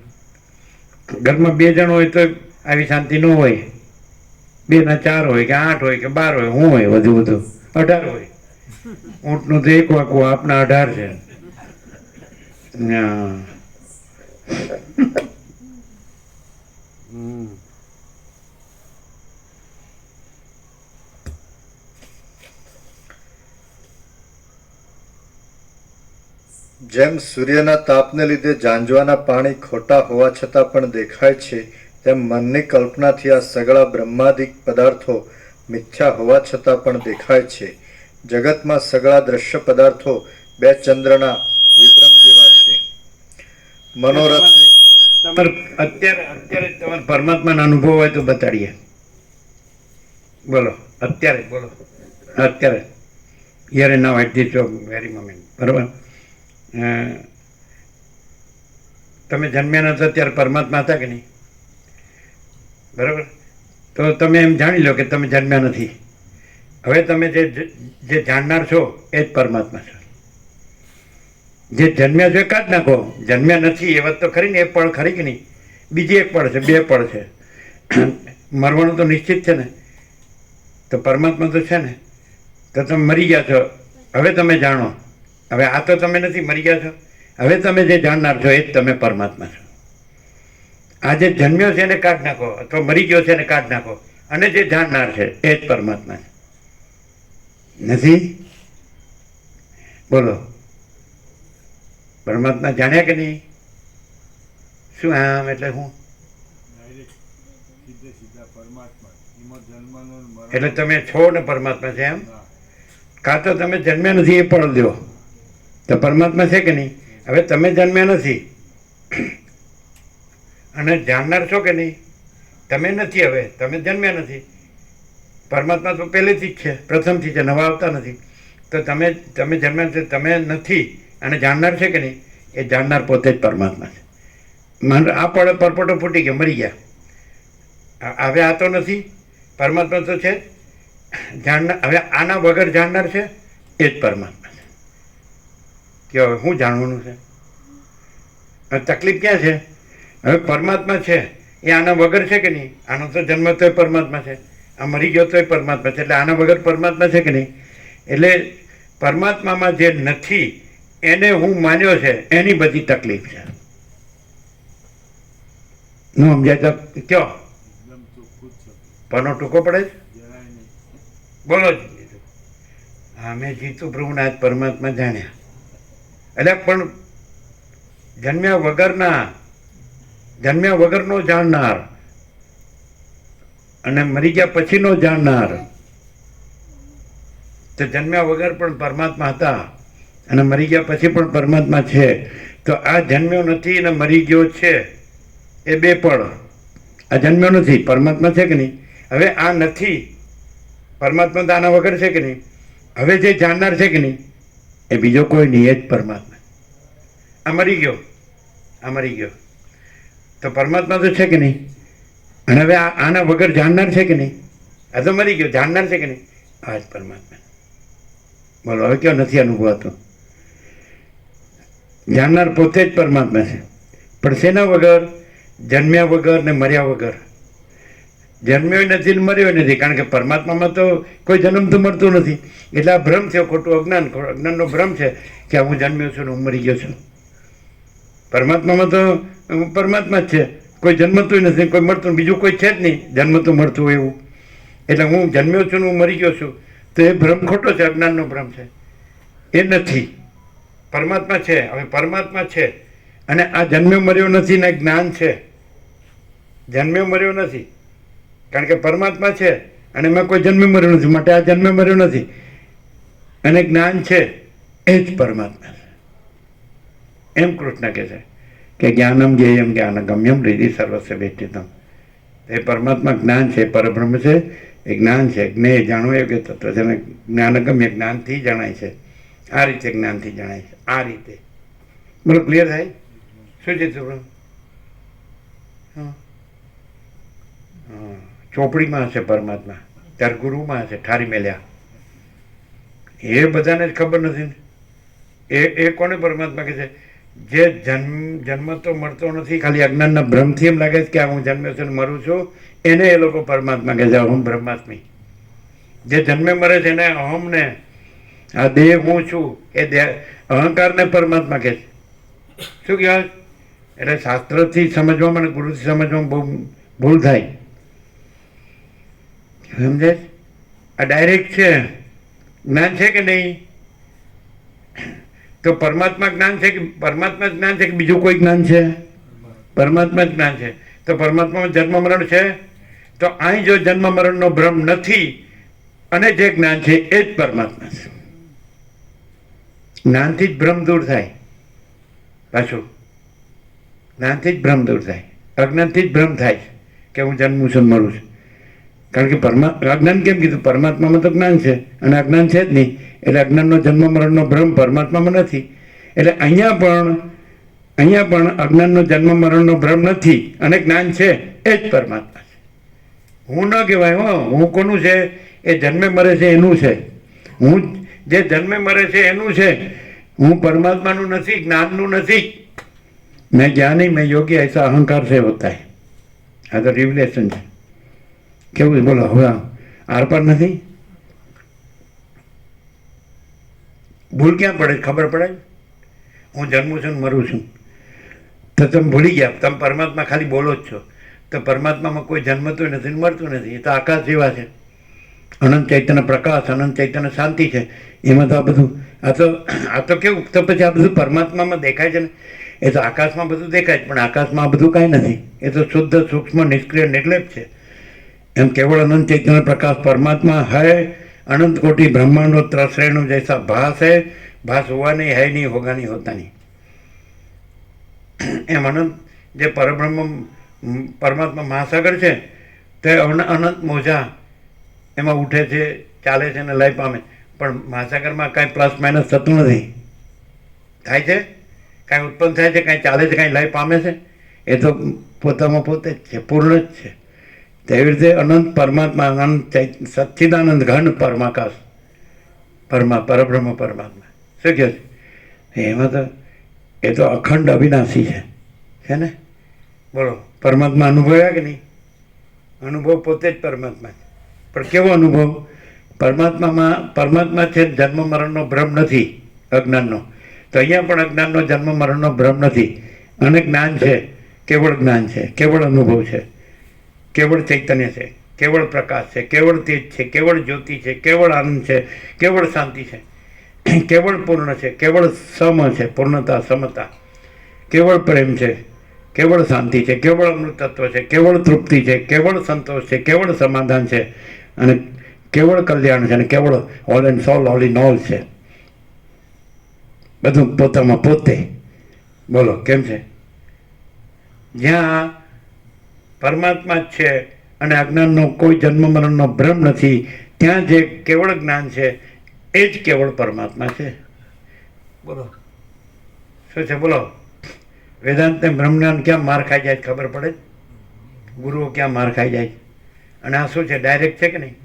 ઘરમાં 2 જણ હોય તો આવી શાંતિ ન હોય, 2 ના 4 હોય કે 8 હોય કે 12 હોય, શું હોય વધુ 18 હોય. ઊંટનું તો 1 વાકું, આપના 18 છે. જેમ સૂર્યના તાપને લીધે ઝાંઝવાના પાણી ખોટા હોવા છતાં પણ દેખાય છે, તેમ મનની કલ્પનાથી આ સગળા બ્રહ્માદિક પદાર્થો મિથ્યા હોવા છતાં પણ દેખાય છે. જગતમાં સગળા દ્રશ્ય પદાર્થો 2 ચંદ્રના વિભ્રમ જેવા છે. મનોરથની તમારે અત્યારે તમારે પરમાત્માનો અનુભવ હોય તો બતાડીએ. બોલો અત્યારે, બોલો અત્યારે. Here and now at this very moment. બરાબર. તમે જન્મ્યા નતા ત્યારે પરમાત્મા હતા કે નહીં? બરાબર. તો તમે એમ જાણી લો કે તમે જન્મ્યા નથી. હવે તમે જે જાણનાર છો એ જ પરમાત્મા છો. જે જન્મ્યા છો એ કાઢ નાખો. જન્મ્યા નથી એ વાત તો ખરી ને, એક પળ ખરી કે નહીં? બીજી એક પળ છે, 2 પળ છે. મરવાનું તો નિશ્ચિત છે ને. તો પરમાત્મા તો છે ને. તો તમે મરી ગયા છો, હવે તમે જાણો. હવે આ તો તમે નથી, મરી ગયા છો. હવે તમે જે જાણનાર છો એ જ તમે પરમાત્મા છો. આ જે જન્મ્યો છે એને કાઢ નાખો, અથવા મરી ગયો છે એને કાઢ નાખો, અને જે જાણનાર છે એ જ પરમાત્મા છે. નથી? બોલો પરમાત્મા જાણ્યા કે નહીં? શું આમ એટલે હું? એટલે તમે છો ને પરમાત્મા છે એમ? કાં તો તમે જન્મ્યા નથી એ પણ લ્યો તો પરમાત્મા છે કે નહીં? હવે તમે જન્મ્યા નથી અને જાણનાર છો કે નહીં? તમે નથી. હવે તમે જન્મ્યા નથી. પરમાત્મા તો પહેલેથી જ છે, પ્રથમથી છે, નવા આવતા નથી. તો તમે જન્મ્યા છે, તમે નથી અને જાણનાર છે કે નહીં? એ જાણનાર પોતે જ પરમાત્મા છે. આ પડે પરપોટો ફૂટી ગયો, મરી ગયા. હવે આ તો નથી, પરમાત્મા તો છે જાણનાર. હવે આના વગર જાણનાર છે એ જ પરમાત્મા છે. કે હવે શું જાણવાનું છે? તકલીફ ક્યાં છે? હવે પરમાત્મા છે એ આના વગર છે કે નહીં? આનો તો જન્મ તોય પરમાત્મા છે, આ મરી ગયો તોય પરમાત્મા છે, એટલે આના વગર પરમાત્મા છે કે નહીં? એટલે પરમાત્મામાં જે નથી એને હું માન્યો છે, એની બધી તકલીફ છે. હું સમજાય તો કયો? પનો ટૂંકો પડે છે? બોલો જ. અમે જીતુ પ્રભુના આજ પરમાત્મા જાણ્યા. એટલે પણ જન્મ્યા વગરનો જાણનાર અને મરી ગયા પછીનો જાણનાર. તો જન્મ્યા વગર પણ પરમાત્મા હતા અને મરી ગયા પછી પણ પરમાત્મા છે. તો તો આ જન્મ્યો નથી અને મરી ગયો છે એ બે પળ. આ જન્મ્યો નથી, પરમાત્મા છે કે નહીં? હવે આ નથી, પરમાત્મા તો આના વગર છે કે નહીં? હવે જે જાણનાર છે કે નહીં એ બીજો કોઈ નહીં, એ જ પરમાત્મા. આ મરી ગયો, આ મરી ગયો, તો પરમાત્મા તો છે કે નહીં? અને હવે આના વગર જાણનાર છે કે નહીં? આ તો મરી ગયો, જાણનાર છે કે નહીં? આ જ પરમાત્મા. બોલો હવે કયો નથી અનુભવાતો? જાણનાર પોતે જ પરમાત્મા છે, પણ શેના વગર? જન્મ્યા વગર ને મર્યા વગર. જન્મ્યો નથી ને મર્યો નથી, કારણ કે પરમાત્મામાં તો કોઈ જન્મ તો મળતું નથી. એટલે આ ભ્રમ છે, ખોટું અજ્ઞાન, અજ્ઞાનનો ભ્રમ છે કે હું જન્મ્યો છું ને હું મરી ગયો છું. પરમાત્મામાં તો પરમાત્મા જ છે, કોઈ જન્મતું નથી, કોઈ મળતું, બીજું કોઈ છે જ નહીં જન્મતું મળતું હોય એવું. એટલે હું જન્મ્યો છું ને હું મરી ગયો છું, તો એ ભ્રમ ખોટો છે, અજ્ઞાનનો ભ્રમ છે. એ નથી, પરમાત્મા છે. હવે પરમાત્મા છે અને આ જન્મ્યો મર્યો નથી ને જ્ઞાન છે. જન્મ્યો મર્યો નથી કારણ કે પરમાત્મા છે અને એમાં કોઈ જન્મ્યો મર્યો નથી, માટે આ જન્મ્યો મર્યો નથી. અને જ્ઞાન છે એ જ પરમાત્મા છે. એમ કૃષ્ણ કહે છે કે જ્ઞાનમ જ્ઞેયમ જ્ઞાનગમ્યમ હૃદિ સર્વસ્ય વેષ્ટિતમ. એ પરમાત્મા જ્ઞાન છે, પરબ્રહ્મ છે, એ જ્ઞાન છે. જ્ઞેય જાણવું યોગ્ય તત્વ છે અને જ્ઞાનગમ્ય જ્ઞાનથી જણાય છે. આ રીતે જ્ઞાનથી જણાય છે, આ રીતે. બોલો ક્લિયર થાય? શું છે થોડું? હા, ચોપડીમાં હશે પરમાત્મા, ત્યારે ગુરુમાં હશે ઠારી મેલ્યા. એ બધાને જ ખબર નથી ને. એ કોને પરમાત્મા કહે છે? જે જન્મ તો મળતો નથી, ખાલી અજ્ઞાનના ભ્રમથી એમ લાગે છે કે હું જન્મ્યો છું મરું છું, એને એ લોકો પરમાત્મા કહે છે અહમ બ્રહ્માસ્મિ. જે જન્મે મરે છે એને અહમને, આ દેહ હું છું, એ અહંકારને પરમાત્મા કહે છે. શું કહેવાય? એટલે શાસ્ત્રથી સમજવામાં અને ગુરુથી સમજવામાં બહુ ભૂલ થાય. સમજે? આ ડાયરેક્ટ છે, જ્ઞાન છે કે નહીં? તો પરમાત્મા જ્ઞાન છે કે પરમાત્મા જ્ઞાન છે કે બીજું કોઈ જ્ઞાન છે? પરમાત્મા જ જ્ઞાન છે. તો પરમાત્મામાં જન્મ મરણ છે. તો અહીં જો જન્મ મરણનો ભ્રમ નથી અને જે જ્ઞાન છે એ જ પરમાત્મા છે. જ્ઞાનથી જ ભ્રમ દૂર થાય. પાછું જ્ઞાનથી જ ભ્રમ દૂર થાય, અજ્ઞાનથી જ ભ્રમ થાય કે હું જન્મું છું મરું છું. કારણ કે અજ્ઞાન કેમ કીધું? પરમાત્મામાં તો જ્ઞાન છે અને અજ્ઞાન છે જ નહીં. એટલે અજ્ઞાનનો જન્મ મરણનો ભ્રમ પરમાત્મામાં નથી. એટલે અહીંયા પણ અજ્ઞાનનો જન્મ મરણનો ભ્રમ નથી અને જ્ઞાન છે એ જ પરમાત્મા છે. હું ન કહેવાય. હું કોનું છે? એ જન્મે મરે છે એનું છે. હું જે જન્મે મરે છે એનું છે. હું પરમાત્માનું નથી, જ્ઞાનનું નથી. મેં જ્ઞાની મેં યોગી ऐसा અહંકાર से होता है. આ તો રિવલેશન છે. કેવું બોલો? હવે આર પાર નથી. ભૂલ ક્યાં પડે? ખબર પડે હું જન્મું છું મરું છું તો તમે ભૂલી ગયા. તમે પરમાત્મા ખાલી બોલો જ છો. તો પરમાત્મામાં કોઈ જન્મતું નથી મરતું નથી. એ તો આકાશ જેવા છે. અનંત ચૈતન્ય પ્રકાશ, અનંત ચૈતન્ય શાંતિ છે. એમાં તો આ બધું આ તો કેવું? તો પછી આ બધું પરમાત્મામાં દેખાય છે ને. એ તો આકાશમાં બધું દેખાય છે પણ આકાશમાં આ બધું કાંઈ નથી. એ તો શુદ્ધ સૂક્ષ્મ નિષ્ક્રિય નિર્લેપ છે. એમ કેવળ अनंत चैतन्य प्रकाश परमात्मा है. अनंत कोटि ब्रह्मांडों त्रसरेणु जैसा भास है. भास हुआ नहीं, है नहीं, होगा नहीं, होता नहीं. એમ અનંત જે પરબ્રહ્મ પરમાત્મા મહાસાગર છે તે અનંત મોજા એમાં ઉઠે છે, ચાલે છે અને લય પામે. પણ મહાસાગરમાં કાંઈ પ્લસ માઇનસ થતું નથી. થાય છે કાંઈ ઉત્પન્ન થાય છે, કાંઈ ચાલે છે, કાંઈ લય પામે છે. એ તો પોતામાં પોતે જ છે, પૂર્ણ જ છે. તેવી રીતે અનંત પરમાત્મા, અનંત સચ્ચિદાનંદ ઘન પરમાકાશ પરબ્રહ્મ પરમાત્મા. શું કહે છે? એમાં તો એ તો અખંડ અવિનાશી છે ને. બોલો પરમાત્મા અનુભવ્યા કે નહીં? અનુભવ પોતે જ પરમાત્મા છે. પણ કેવો અનુભવ? પરમાત્મા છે. જન્મ મરણનો ભ્રમ નથી અજ્ઞાનનો. તો અહીંયા પણ અજ્ઞાનનો જન્મ મરણનો ભ્રમ નથી. અને જ્ઞાન છે, કેવળ જ્ઞાન છે, કેવળ અનુભવ છે, કેવળ ચૈતન્ય છે, કેવળ પ્રકાશ છે, કેવળ તેજ છે, કેવળ જ્યોતિ છે, કેવળ આનંદ છે, કેવળ શાંતિ છે, કેવળ પૂર્ણ છે, કેવળ સમ છે, પૂર્ણતા સમતા, કેવળ પ્રેમ છે, કેવળ શાંતિ છે, કેવળ અમૃત તત્વ છે, કેવળ તૃપ્તિ છે, કેવળ સંતોષ છે, કેવળ સમાધાન છે અને કેવળ કલ્યાણ છે અને કેવળ all and sole, all in all છે. બધું પોતામાં પોતે. બોલો કેમ છે? જ્યાં પરમાત્મા જ છે અને અજ્ઞાનનો કોઈ જન્મ મરણનો ભ્રમ નથી, ત્યાં જે કેવળ જ્ઞાન છે એ જ કેવળ પરમાત્મા છે. બોલો શું છે? બોલો. વેદાંતને બ્રહ્મજ્ઞાન ક્યાં માર ખાઈ જાય ખબર પડે? ગુરુઓ ક્યાં માર ખાઈ જાય? અને આ શું છે? ડાયરેક્ટ છે કે નહીં?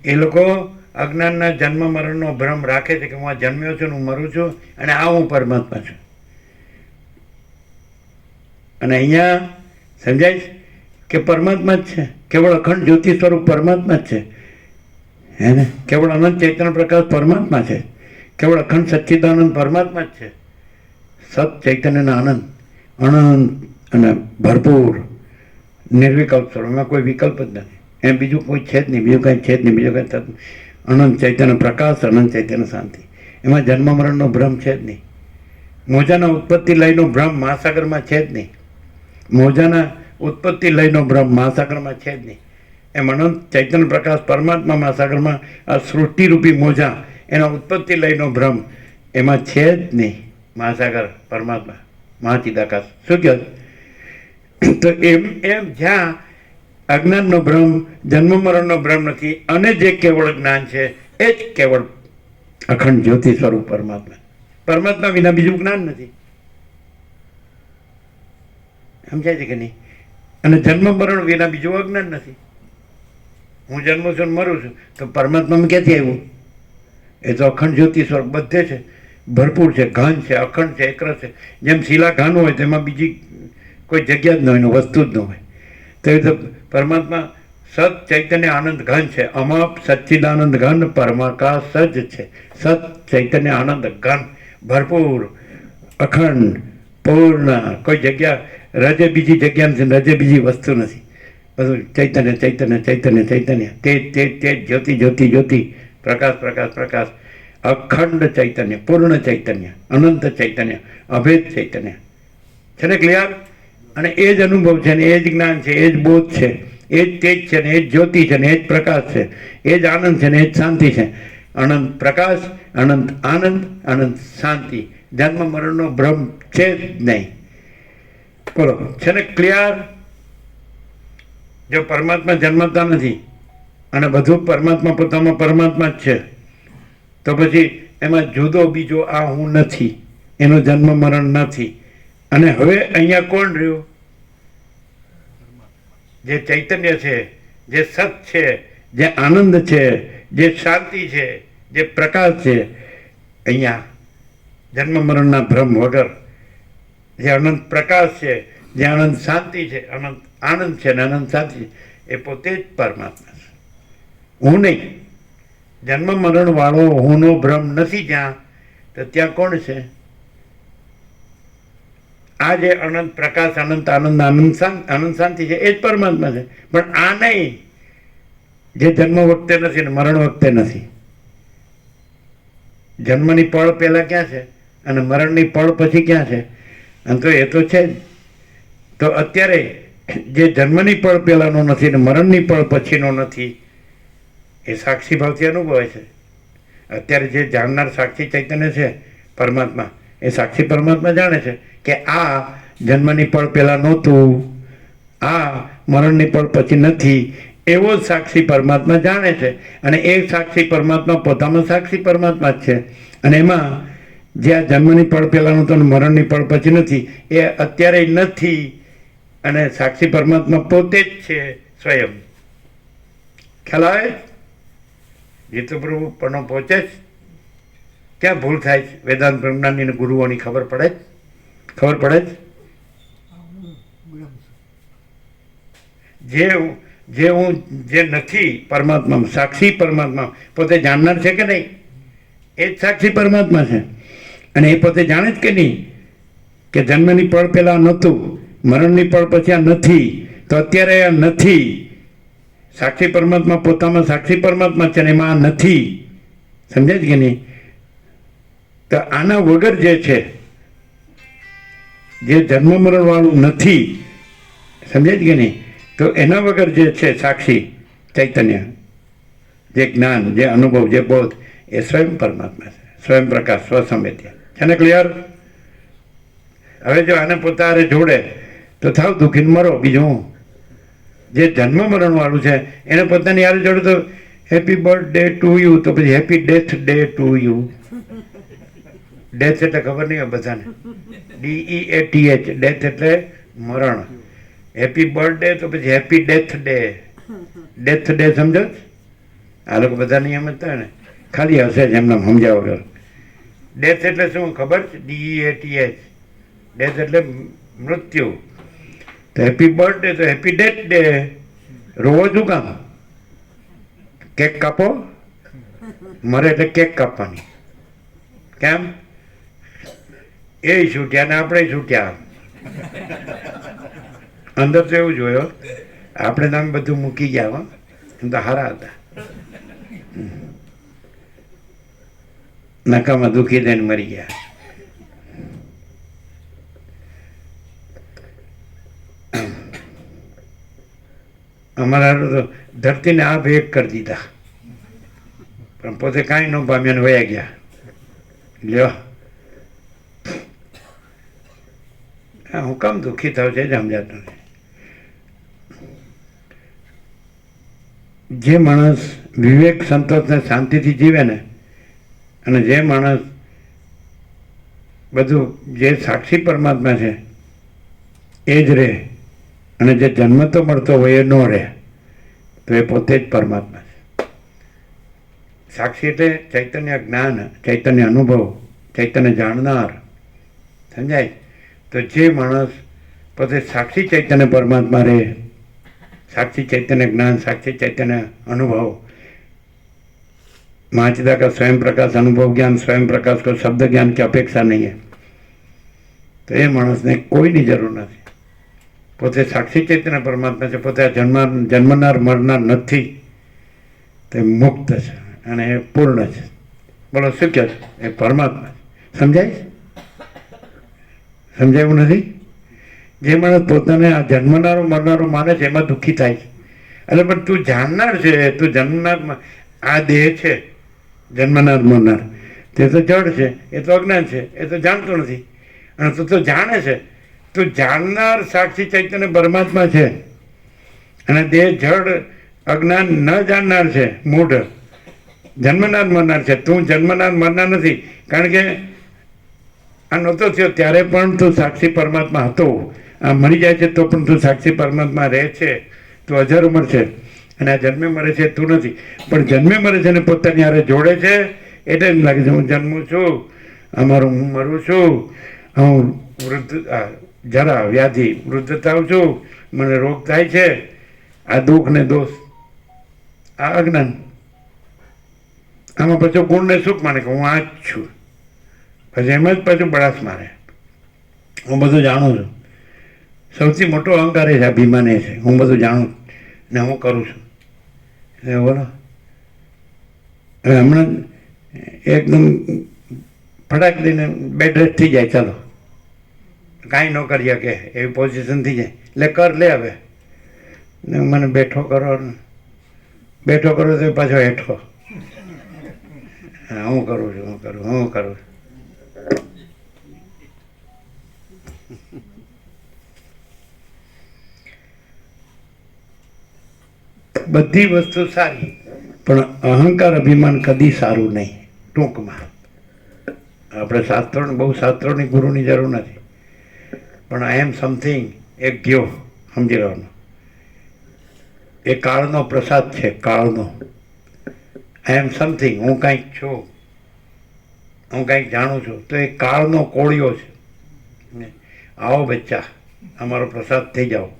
એ લોકો અજ્ઞાનના જન્મ મરણનો ભ્રમ રાખે છે કે હું આ જન્મ્યો છું, હું મરું છું અને આ હું પરમાત્મા છું. અને અહીંયા સમજાય છે કે પરમાત્મા જ છે, કેવળ અખંડ જ્યોતિ સ્વરૂપ પરમાત્મા જ છે. હે ને? કેવળ અનંત ચૈતન્ય પ્રકાશ પરમાત્મા છે, કેવળ અખંડ સચ્ચિદાનંદ પરમાત્મા જ છે. સત ચૈતન્યના આનંદ અનંત અને ભરપૂર નિર્વિકલ્પ સ્વરૂપ, એમાં કોઈ વિકલ્પ જ નથી. એમ બીજું કોઈ છે જ નહીં, બીજું કાંઈ છે જ નહીં, બીજું કાંઈ થતું. અનંત ચૈતન્ય પ્રકાશ, અનંત ચૈતન્ય શાંતિ, એમાં જન્મ મરણનો ભ્રમ છે જ નહીં. મોજાના ઉત્પત્તિ લયનો ભ્રમ મહાસાગરમાં છે જ નહીં. મોજાના ઉત્પત્તિ લયનો ભ્રમ મહાસાગરમાં છે જ નહીં. એમ અનંત ચૈતન્ય પ્રકાશ પરમાત્મા મહાસાગરમાં આ સૃષ્ટિરૂપી મોજા એના ઉત્પત્તિ લયનો ભ્રમ એમાં છે જ નહીં. મહાસાગર પરમાત્મા મહાચિદાકાશ શું કહે? તો એમ જ્યાં અજ્ઞાનનો ભ્રમ, જન્મ મરણનો ભ્રમ નથી અને જે કેવળ જ્ઞાન છે એ જ કેવળ અખંડ જ્યોતિ સ્વરૂપ પરમાત્મા. પરમાત્મા વિના બીજું જ્ઞાન નથી. સમજાય છે કે નહીં? અને જન્મ મરણ વિના બીજું અજ્ઞાન નથી. હું જન્મું છું મરું છું તો પરમાત્મામાં ક્યાંથી આવ્યું? એ તો અખંડ જ્યોતિ સ્વરૂપ બધે છે, ભરપૂર છે, ઘન છે, અખંડ છે, એકરસ છે. જેમ શિલા ઘન હોય તેમાં બીજી કોઈ જગ્યા જ ન હોય, એનું વસ્તુ જ ન હોય. તો એ તો પરમાત્મા સત ચૈતન્ય આનંદ ઘન છે, અમાપ સચ્ચિદાનંદ ઘન પરમાકાશ જ છે. સત ચૈતન્ય આનંદ ઘન ભરપૂર અખંડ પૂર્ણ, કોઈ જગ્યા રજે બીજી જગ્યા નથી, રજે બીજી વસ્તુ નથી. બધું ચૈતન્ય ચૈતન્ય ચૈતન્ય ચૈતન્ય, તે જ્યોતિ જ્યોતિ જ્યોતિ, પ્રકાશ પ્રકાશ પ્રકાશ, અખંડ ચૈતન્ય, પૂર્ણ ચૈતન્ય, અનંત ચૈતન્ય, અભેદ ચૈતન્ય છે ને? ક્લિયર? અને એ જ અનુભવ છે ને એ જ જ્ઞાન છે, એ જ બોધ છે, એ જ તેજ છે ને એ જ જ્યોતિ છે ને એ જ પ્રકાશ છે, એ જ આનંદ છે ને એ જ શાંતિ છે. અનંત પ્રકાશ, અનંત આનંદ, અનંત શાંતિ, જન્મ મરણનો ભ્રમ છે જ નહીં. બોલો છે ને? ક્લિયર? જો પરમાત્મા જન્મતા નથી અને બધું પરમાત્મા પોતામાં પરમાત્મા જ છે, તો પછી એમાં જુદો બીજો આ હું નથી, એનો જન્મ મરણ નથી. અને હવે અહીંયા કોણ રહ્યું? જે ચૈતન્ય છે, જે સત છે, જે આનંદ છે, જે શાંતિ છે, જે પ્રકાશ છે, અહીંયા જન્મ મરણના ભ્રમ વગર જે અનંત પ્રકાશ છે, જે અનંત શાંતિ છે, અનંત આનંદ છે ને અનંત શાંતિ છે, એ પોતે જ પરમાત્મા છે, હું નહીં. જન્મ મરણ વાળો હુંનો ભ્રમ નથી જ્યાં, તો ત્યાં કોણ છે? આ જે અનંત પ્રકાશ, અનંત આનંદ, આનંદ શાંતિ છે એ જ પરમાત્મા છે. પણ આ નહીં જે જન્મ વખતે નથી ને મરણ વખતે નથી. જન્મની પળ પહેલા ક્યાં છે અને મરણની પળ પછી ક્યાં છે? અને તો એ તો છે જ. તો અત્યારે જે જન્મની પળ પહેલાનો નથી ને મરણની પળ પછીનો નથી, એ સાક્ષી ભાવથી અનુભવાય છે. અત્યારે જે જાણનાર સાક્ષી ચૈતન્ય છે પરમાત્મા, એ સાક્ષી પરમાત્મા જાણે છે કે આ જન્મની પળ પહેલાં નહોતું, આ મરણની પળ પછી નથી, એવો જ સાક્ષી પરમાત્મા જાણે છે. અને એ સાક્ષી પરમાત્મા પોતામાં સાક્ષી પરમાત્મા જ છે. અને એમાં જે આ જન્મની પળ પહેલાંનું તો મરણની પળ પછી નથી, એ અત્યારે નથી. અને સાક્ષી પરમાત્મા પોતે જ છે સ્વયં. ખ્યાલ આવે? જીતુ પ્રભુ પણ પહોંચે જ. ક્યાં ભૂલ થાય છે? વેદાંત બ્રહ્મજ્ઞાની ગુરુઓની ખબર પડે જ? ખબર પડે જ. જે નથી પરમાત્મા, સાક્ષી પરમાત્મા પોતે જાણનાર છે કે નહીં? એ જ સાક્ષી પરમાત્મા છે. અને એ પોતે જાણે જ કે નહીં કે જન્મની પળ પહેલાં નહોતું, મરણની પળ પછી આ નથી, તો અત્યારે આ નથી. સાક્ષી પરમાત્મા પોતામાં સાક્ષી પરમાત્મા છે ને એમાં આ નથી. સમજાય છે કે નહીં? તો આના વગર જે છે, જે જન્મ મરણ વાળું નથી, સમજાય છે કે નહીં? તો એના વગર જે છે સાક્ષી ચૈતન્ય, જે જ્ઞાન, જે અનુભવ, જે બોધ, એ સ્વયં પરમાત્મા છે, સ્વયં પ્રકાશ, સ્વસંવેદ્ય. એને ક્લિયર? હવે જો આને પોતાને જોડે તો થાવ દુઃખીને મરો. બીજું જે જન્મ મરણ વાળું છે એને પોતાની યાર જોડે તો હેપી બર્થડે ટુ યુ, તો પછી happy death day to you. Death એટલે ખબર નહીં હોય બધાને, DEATH, ડેથ એટલે મરણ. હેપી બર્થડે તો પછી happy death day. Death day સમજો? આ લોકો બધા નહીં સમજતા હોય ને, ખાલી હશે જ એમને સમજાવ વગર. ડેથ એટલે શું ખબર છે? DEATH, ડેથ એટલે મૃત્યુ. તો હેપી બર્થડે તો હેપી ડેથ ડે. રોવો શું કામ? કેક કાપો. મરે એટલે કેક કાપવાની. કેમ? એ છૂટ્યા ને આપણે છૂટ્યા. અંદર તો એવું જોયો, આપણે તમે બધું મૂકી ગયા હો, એમ તો હારા હતા. નકામાં દુખી થઈને મરી ગયા. અમારા તો ધરતીને આ ભેગ કરી દીધા, પણ પોતે કાંઈ ન પામ્યા ને વયા ગયા. લ્યો, હું કામ દુઃખી થાવ છે સમજાતું નથી. જે માણસ વિવેક સંતોષને શાંતિથી જીવે ને, અને જે માણસ બધું જે સાક્ષી પરમાત્મા છે એ જ રહે, અને જે જન્મ તો મળતો હોય એ ન રહે, તો એ પોતે જ પરમાત્મા છે. સાક્ષી એટલે ચૈતન્ય જ્ઞાન, ચૈતન્ય અનુભવ, ચૈતન્ય જાણનાર. સમજાય? તો જે માણસ પોતે સાક્ષી ચૈતન્ય પરમાત્મા રહે, साक्षी चैतन्य ज्ञान, साक्षी चैतन्य अनुभव, महाचिदा का स्वयं प्रकाश अनुभव ज्ञान, स्वयं प्रकाश को शब्द ज्ञान की अपेक्षा नहीं है. तो ये मानस ने कोई नहीं जरूर नहीं. पोते साक्षी चैतन्य परमात्मा से पोते जन्मनार मरनार નથી, તે મુક્ત છે અને એ પૂર્ણ છે. બોલો શું કહે છે? એ પરમાત્મા. સમજાય? સમજાયું નથી? જે માણસ પોતાને આ જન્મનારો મરનારો માને છે એમાં દુઃખી થાય છે. એટલે પણ તું જાણનાર છે, તું જન્મનાર, આ દેહ છે જન્મનાર મરનાર, તે તો જડ છે, એ તો અજ્ઞાન છે, એ તો જાણતો નથી. અને તું તો જાણે છે, તું જાણનાર સાક્ષી ચૈતન્ય પરમાત્મા છે, અને દેહ જડ અજ્ઞાન ન જાણનાર છે, મૂઢ જન્મનાર મરનાર છે. તું જન્મનાર મરનાર નથી, કારણ કે આ નહોતો થયો ત્યારે પણ તું સાક્ષી પરમાત્મા હતો. આ મરી જાય છે તો પણ તું સાક્ષી પરમાત્મા રહે છે, તું અજર ઉંમર છે. અને આ જન્મે મરે છે તું નથી, પણ જન્મે મરે છે ને પોતાની હારે જોડે છે. એટલે એમ લાગે છે હું જન્મું છું, અમારું હું મરું છું, હું વૃદ્ધ જરા વ્યાધિ વૃદ્ધ થાઉં છું, મને રોગ થાય છે. આ દુઃખ ને દોષ, આ અજ્ઞાન. આમાં પછી ગુણ ને સુખ માને કે હું આ જ છું. પછી એમ જ પાછું બળાસ મારે, હું બધું જાણું છું. સૌથી મોટો અહંકાર એ છે, અભિમાન એ છે, હું બધું જાણું ને હું કરું છું. એટલે બોલો, હવે હમણાં એકદમ ફટાક દઈને બેડ રેસ્ટ થઈ જાય, ચાલો કાંઈ ન કરી શકે એવી પોઝિશન થઈ જાય, એટલે કર લે. હવે ને મને બેઠો કરો તો પાછો હેઠો. હા, હું કરું છું. બધી વસ્તુ સારી, પણ અહંકાર અભિમાન કદી સારું નહીં. ટૂંકમાં આપણે બહુ શાસ્ત્રોની ગુરુની જરૂર નથી, પણ આઈ એમ સમથિંગ એક ગયો સમજી લેવાનું. એ કાળનો પ્રસાદ છે, કાળનો. આઈ એમ સમથિંગ, હું કાંઈક છું, હું કાંઈક જાણું છું, તો એ કાળનો કોળિયો છે. આવો બચ્ચા, અમારો પ્રસાદ થઈ જાઓ.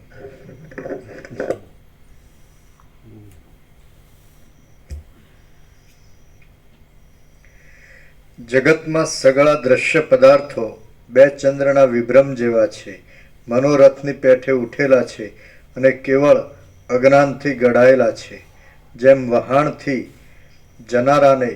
જગતમાં સગળા દ્રશ્ય પદાર્થો બે ચંદ્રના વિભ્રમ જેવા છે, મનોરથની પેઠે ઉઠેલા છે અને કેવળ અજ્ઞાનથી ઘડાયેલા છે. જેમ વહાણથી જનારાને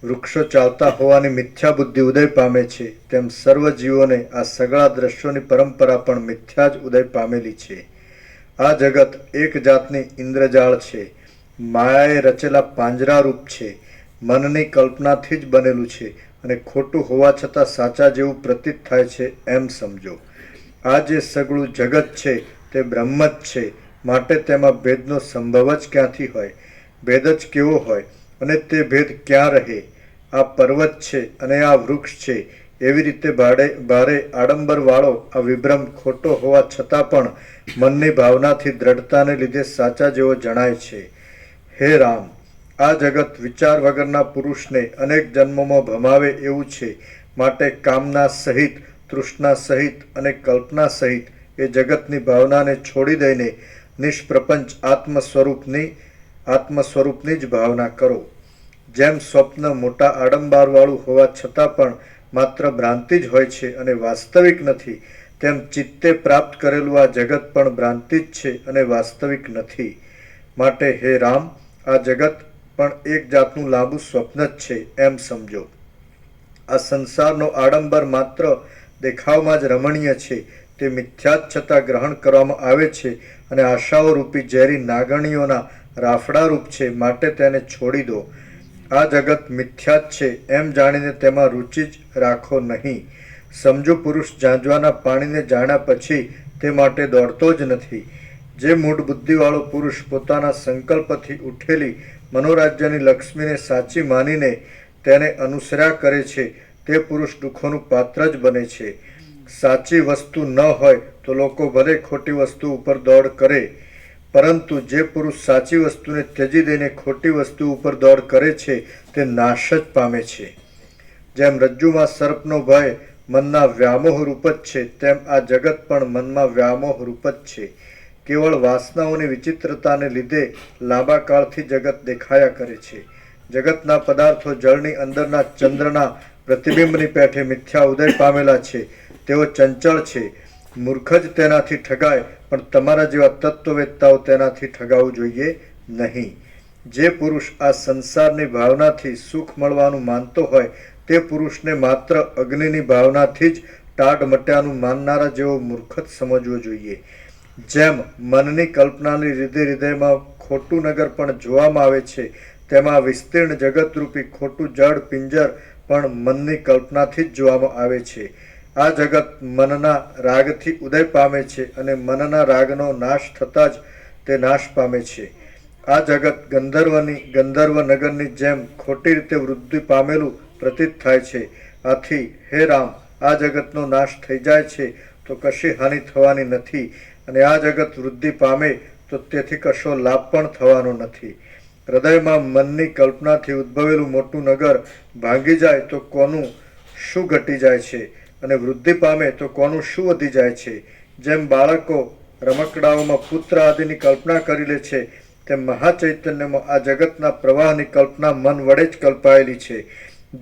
વૃક્ષો ચાલતા હોવાની મિથ્યા બુદ્ધિ ઉદય પામે છે, તેમ સર્વ જીવોને આ સગળા દ્રશ્યોની પરંપરા પણ મિથ્યા જ ઉદય પામેલી છે. આ જગત એક જાતની ઇન્દ્રજાળ છે, માયાએ રચેલા પાંજરારૂપ છે, મનની કલ્પનાથી જ બનેલું છે અને ખોટું હોવા છતાં સાચા જેવું પ્રતીત થાય છે એમ સમજો. આ જે સગળું જગત છે તે બ્રહ્મ જ છે, માટે તેમાં ભેદનો સંભવ જ ક્યાંથી હોય? ભેદ જ કેવો હોય અને તે ભેદ ક્યાં રહે? આ પર્વત છે અને આ વૃક્ષ છે, એવી રીતે ભારે આડંબરવાળો આ વિભ્રમ ખોટો હોવા છતાં પણ મનની ભાવનાથી દ્રઢતાને લીધે સાચા જેવો જણાય છે. હે રામ, આ જગત વિચાર વગરના પુરુષને અનેક જન્મોમાં ભમાવે એવું છે, માટે કામના સહિત, તૃષ્ણા સહિત અને કલ્પના સહિત એ જગતની ભાવનાને છોડી દઈને નિષ્પ્રપંચ આત્મ સ્વરૂપની જ ભાવના કરો. જેમ સ્વપ્ન મોટા આડંબરવાળું હોવા છતાં પણ માત્ર ભ્રાંતિ જ હોય છે અને વાસ્તવિક નથી, તેમ ચિત્તે પ્રાપ્ત કરેલું આ જગત પણ ભ્રાંતિ જ છે અને વાસ્તવિક નથી. માટે હે રામ, આ જગત પણ એક જાતનું લાંબુ સ્વપ્ન જ છે એમ સમજો. આ સંસારનો આડંબર માત્ર દેખાવમાં જ રમણીય છે, તે મિથ્યા જ છતાં ગ્રહણ કરવામાં આવે છે અને આશાઓ રૂપી ઝેરી નાગણીઓના રાફડા રૂપ છે, માટે તેને છોડી દો. આ જગત મિથ્યા જ છે એમ જાણીને તેમાં રુચિ જ રાખો નહીં. સમજુ પુરુષ ઝાંઝવાના પાણીને જાણ્યા પછી તે માટે દોડતો જ નથી. જે મૂઢ બુદ્ધિવાળો પુરુષ પોતાના સંકલ્પથી ઉઠેલી મનોરાજ્યની લક્ષ્મીને સાચી માનીને તેને અનુસર્યા કરે છે, તે પુરુષ દુઃખોનું પાત્ર જ બને છે. સાચી વસ્તુ ન હોય તો લોકો ભલે ખોટી વસ્તુ ઉપર દોડ કરે, પરંતુ જે પુરુષ સાચી વસ્તુને ત્યજી દઈને ખોટી વસ્તુ ઉપર દોડ કરે છે તે નાશ જ પામે છે. જેમ રજ્જુમાં સર્પનો ભય મનના વ્યામોહ રૂપ જ છે, તેમ આ જગત પણ મનમાં વ્યામોહ રૂપ જ છે. કેવળ વાસનાઓની વિચિત્રતાને લીધે લાંબા કાળથી જગત દેખાયા કરે છે. જગતના પદાર્થો જળની અંદરના ચંદ્રના પ્રતિબિંબની પેઠે મિથ્યા ઉદય પામેલા છે. તેઓ ચંચળ છે. મૂર્ખ જ તેનાથી ઠગાય, પણ તમારા જેવા તત્વવેત્તાઓ તેનાથી ઠગાવવું જોઈએ નહીં. જે પુરુષ આ સંસારની ભાવનાથી સુખ મળવાનું માનતો હોય તે પુરુષને માત્ર અગ્નિની ભાવનાથી જ ટાઢ મટ્યાનું માનનારા જેવો મૂર્ખ જ સમજવો જોઈએ. જેમ મનની કલ્પનાની લીધે હૃદયમાં ખોટું નગર પણ જોવામાં આવે છે, તેમાં વિસ્તીર્ણ જગતરૂપી ખોટું જડ પિંજર પણ મનની કલ્પનાથી જ જોવામાં આવે છે. આ જગત મનના રાગથી ઉદય પામે છે અને મનના રાગનો નાશ થતાં જ તે નાશ પામે છે. આ જગત ગંધર્વ નગરની જેમ ખોટી રીતે વૃદ્ધિ પામેલું પ્રતીત થાય છે. આથી હે રામ, આ જગતનો નાશ થઈ જાય છે તો કશી હાનિ થવાની નથી, અને આ જગત વૃદ્ધિ પામે તો તેથી કશો લાભ પણ થવાનો નથી. હૃદયમાં મનની કલ્પનાથી ઉદ્ભવેલું મોટું નગર ભાંગી જાય તો કોનું શું ઘટી જાય છે, અને વૃદ્ધિ પામે તો કોનું શું વધી જાય છે. જેમ બાળકો રમકડાઓમાં પુત્ર આદિની કલ્પના કરી લે છે, તેમ મહાચૈતન્યમાં આ જગતના પ્રવાહની કલ્પના મન વડે જ કલ્પાયેલી છે.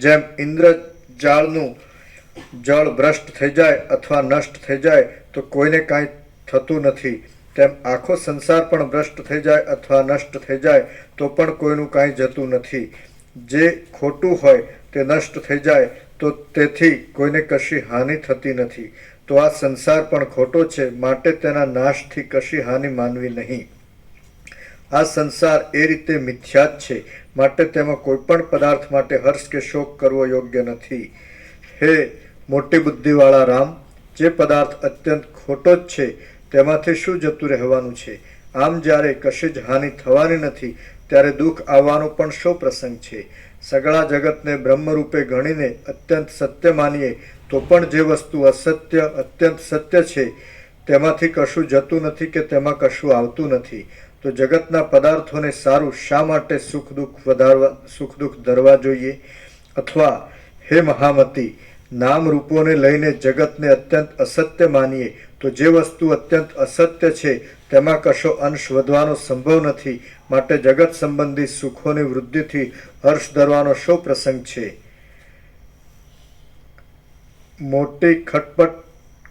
જેમ ઇન્દ્રજાળનું જળ ભ્રષ્ટ થઈ જાય અથવા નષ્ટ થઈ જાય તો કોઈને કાંઈ થતું નથી, તેમ આખો સંસાર પણ ભ્રષ્ટ થઈ જાય અથવા નષ્ટ થઈ જાય તો પણ કોઈનું કાંઈ જતું નથી. જે ખોટું હોય તે નષ્ટ થઈ જાય તો તેથી કોઈને કશી હાનિ થતી નથી. તો આ સંસાર પણ ખોટો છે, માટે તેના નાશથી કશી હાનિ માનવી નહીં. આ સંસાર એ રીતે મિથ્યા જ છે, માટે તેમાં કોઈ પણ પદાર્થ માટે હર્ષ કે શોક કરવો યોગ્ય નથી. હે મોટી બુદ્ધિવાળા રામ, જે પદાર્થ અત્યંત ખોટો જ છે તેમાંથી શું જતું રહેવાનું છે? આમ જ્યારે કશી જ હાનિ થવાની નથી ત્યારે દુઃખ આવવાનો પણ શો પ્રસંગ છે? સગળા જગતને બ્રહ્મરૂપે ગણીને અત્યંત સત્ય માનીએ તો પણ જે વસ્તુ અત્યંત સત્ય છે તેમાંથી કશું જતું નથી કે તેમાં કશું આવતું નથી. તો જગતના પદાર્થોને સારું શા માટે સુખ દુઃખ ધરવા જોઈએ? અથવા હે મહામતી, નામ રૂપોને લઈને જગતને અત્યંત અસત્ય માનીએ તો જે વસ્તુ અત્યંત અસત્ય છે તેમાં કશો અંશ વધવાનો સંભવ નથી, માટે જગત સંબંધી સુખોની વૃદ્ધિથી હર્ષ ધરવાનો શો પ્રસંગ છે? મોટી ખટપટ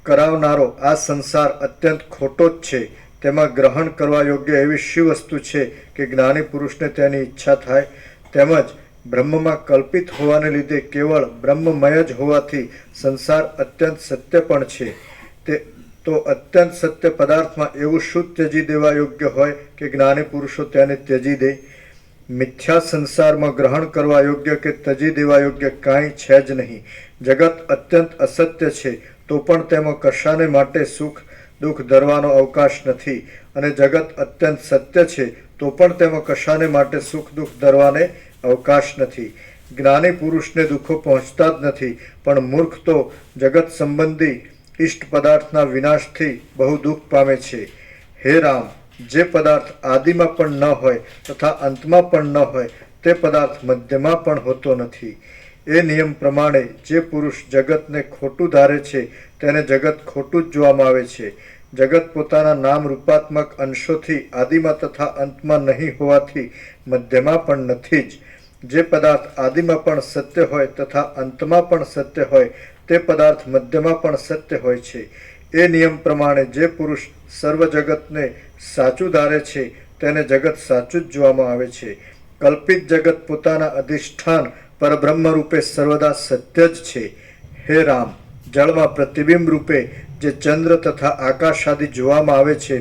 કરાવનારો આ સંસાર અત્યંત ખોટો જ છે. તેમાં ગ્રહણ કરવા યોગ્ય એવી શી વસ્તુ છે કે જ્ઞાની પુરુષને તેની ઈચ્છા થાય? તેમજ બ્રહ્મમાં કલ્પિત હોવાને લીધે કેવળ બ્રહ્મમય જ હોવાથી સંસાર અત્યંત સત્ય પણ છે. તો અત્યંત સત્ય પદાર્થમાં એવું શું ત્યજી દેવા યોગ્ય હોય કે જ્ઞાની પુરુષો તેને ત્યજી દે? મિથ્યા સંસારમાં ગ્રહણ કરવા યોગ્ય કે તજી દેવા યોગ્ય કાંઈ છે જ નહીં. જગત અત્યંત અસત્ય છે તો પણ તેમાં કશાને માટે સુખ દુઃખ ધરવાનો અવકાશ નથી, અને જગત અત્યંત સત્ય છે તો પણ તેમાં કશાને માટે સુખ દુઃખ ધરવાને અવકાશ નથી. જ્ઞાની પુરુષને દુઃખો પહોંચતા જ નથી, પણ મૂર્ખ તો જગત સંબંધી ઇષ્ટ પદાર્થના વિનાશથી બહુ દુઃખ પામે છે. હે રામ, જે પદાર્થ આદિમાં પણ ન હોય તથા અંતમાં પણ ન હોય તે પદાર્થ મધ્યમાં પણ હોતો નથી. એ નિયમ પ્રમાણે જે પુરુષ જગતને ખોટું ધારે છે તેને જગત ખોટું જ જોવામાં આવે છે. જગત પોતાના નામ રૂપાત્મક અંશોથી આદિમાં તથા અંતમાં નહીં હોવાથી મધ્યમાં પણ નથી જ. જે પદાર્થ આદિમાં પણ સત્ય હોય તથા અંતમાં પણ સત્ય હોય તે પદાર્થ મધ્યમાં પણ સત્ય હોય છે. એ નિયમ પ્રમાણે જે પુરુષ સર્વ જગતને સાચું ધારે છે તેને જગત સાચું જ જોવામાં આવે છે. કલ્પિત જગત પોતાના અધિષ્ઠાન પરબ્રહ્મ રૂપે સર્વદા સત્ય જ છે. હે રામ, જળમાં પ્રતિબિંબ રૂપે જે ચંદ્ર તથા આકાશ આદિ જોવામાં આવે છે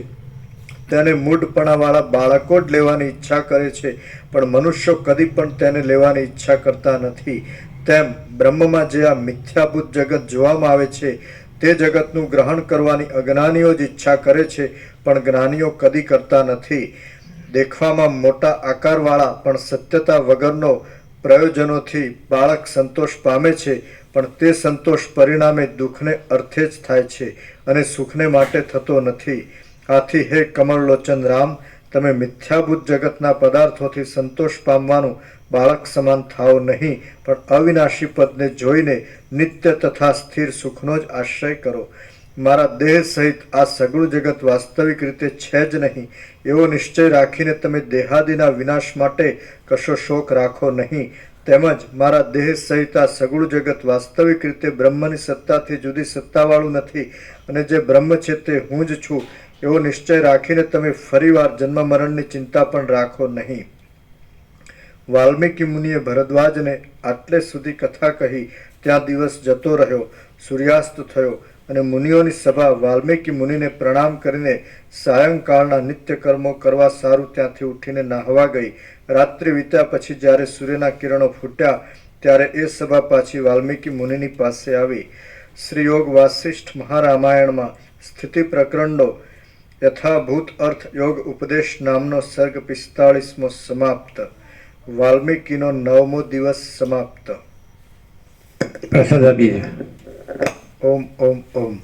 તેને મૂઢપણાવાળા બાળકો જ લેવાની ઈચ્છા કરે છે, પણ મનુષ્યો કદી પણ તેને લેવાની ઈચ્છા કરતા નથી. તેમ બ્રહ્મમાં જે આ મિથ્યાભૂત જગત જોવામાં આવે છે તે જગતનું ગ્રહણ કરવાની અજ્ઞાનીઓ જ ઈચ્છા કરે છે, પણ જ્ઞાનીઓ કદી કરતા નથી. દેખવામાં મોટા આકારવાળા પણ સત્યતા વગરનો પ્રયોજનોથી બાળક સંતોષ પામે છે, પણ તે સંતોષ પરિણામે દુઃખને અર્થે જ થાય છે અને સુખને માટે થતો નથી. આથી હે કમળલોચન રામ, તમે મિથ્યાભૂત જગતના પદાર્થોથી સંતોષ પામવાનું બાળક સમાન થાઓ નહીં, પણ અવિનાશી પદને જોઈને નિત્ય તથા સ્થિર સુખનો જ આશ્રય કરો. મારા દેહ સહિત આ સગળું જગત વાસ્તવિક રીતે છે જ નહીં એવો નિશ્ચય રાખીને તમે દેહાદિના વિનાશ માટે કશો શોક રાખો નહીં. તેમજ મારા દેહ સહિત આ સગળું જગત વાસ્તવિક રીતે બ્રહ્મની સત્તાથી જુદી સત્તાવાળું નથી, અને જે બ્રહ્મ છે તે હું જ છું એવો નિશ્ચય રાખીને તમે ફરીવાર જન્મ મરણની ચિંતા પણ રાખો નહીં. વાલ્મીકી મુનિએ ભરદ્વાજને આટલે સુધી કથા કહી. ત્યાં દિવસ જતો રહ્યો, સૂર્યાસ્ત થયો, અને મુનિઓની સભા વાલ્મીકી મુનિને પ્રણામ કરીને સાયંકાળના નિત્ય કર્મો કરવા સારું ત્યાંથી ઉઠીને નાહવા ગઈ. રાત્રિ વીત્યા પછી જ્યારે સૂર્યના કિરણો ફૂટ્યા ત્યારે એ સભા પાછી વાલ્મીકી મુનિની પાસે આવી. શ્રી યોગ વાસિષ્ઠ મહારામાયણમાં સ્થિતિ પ્રકરણનો યથાભૂત અર્થ યોગ ઉપદેશ નામનો સર્ગ 45મો સમાપ્ત. વાલ્મીકીનો 9મો દિવસ સમાપ્ત. પ્રસાદ આપીએ. ઓમ ઓમ ઓમ.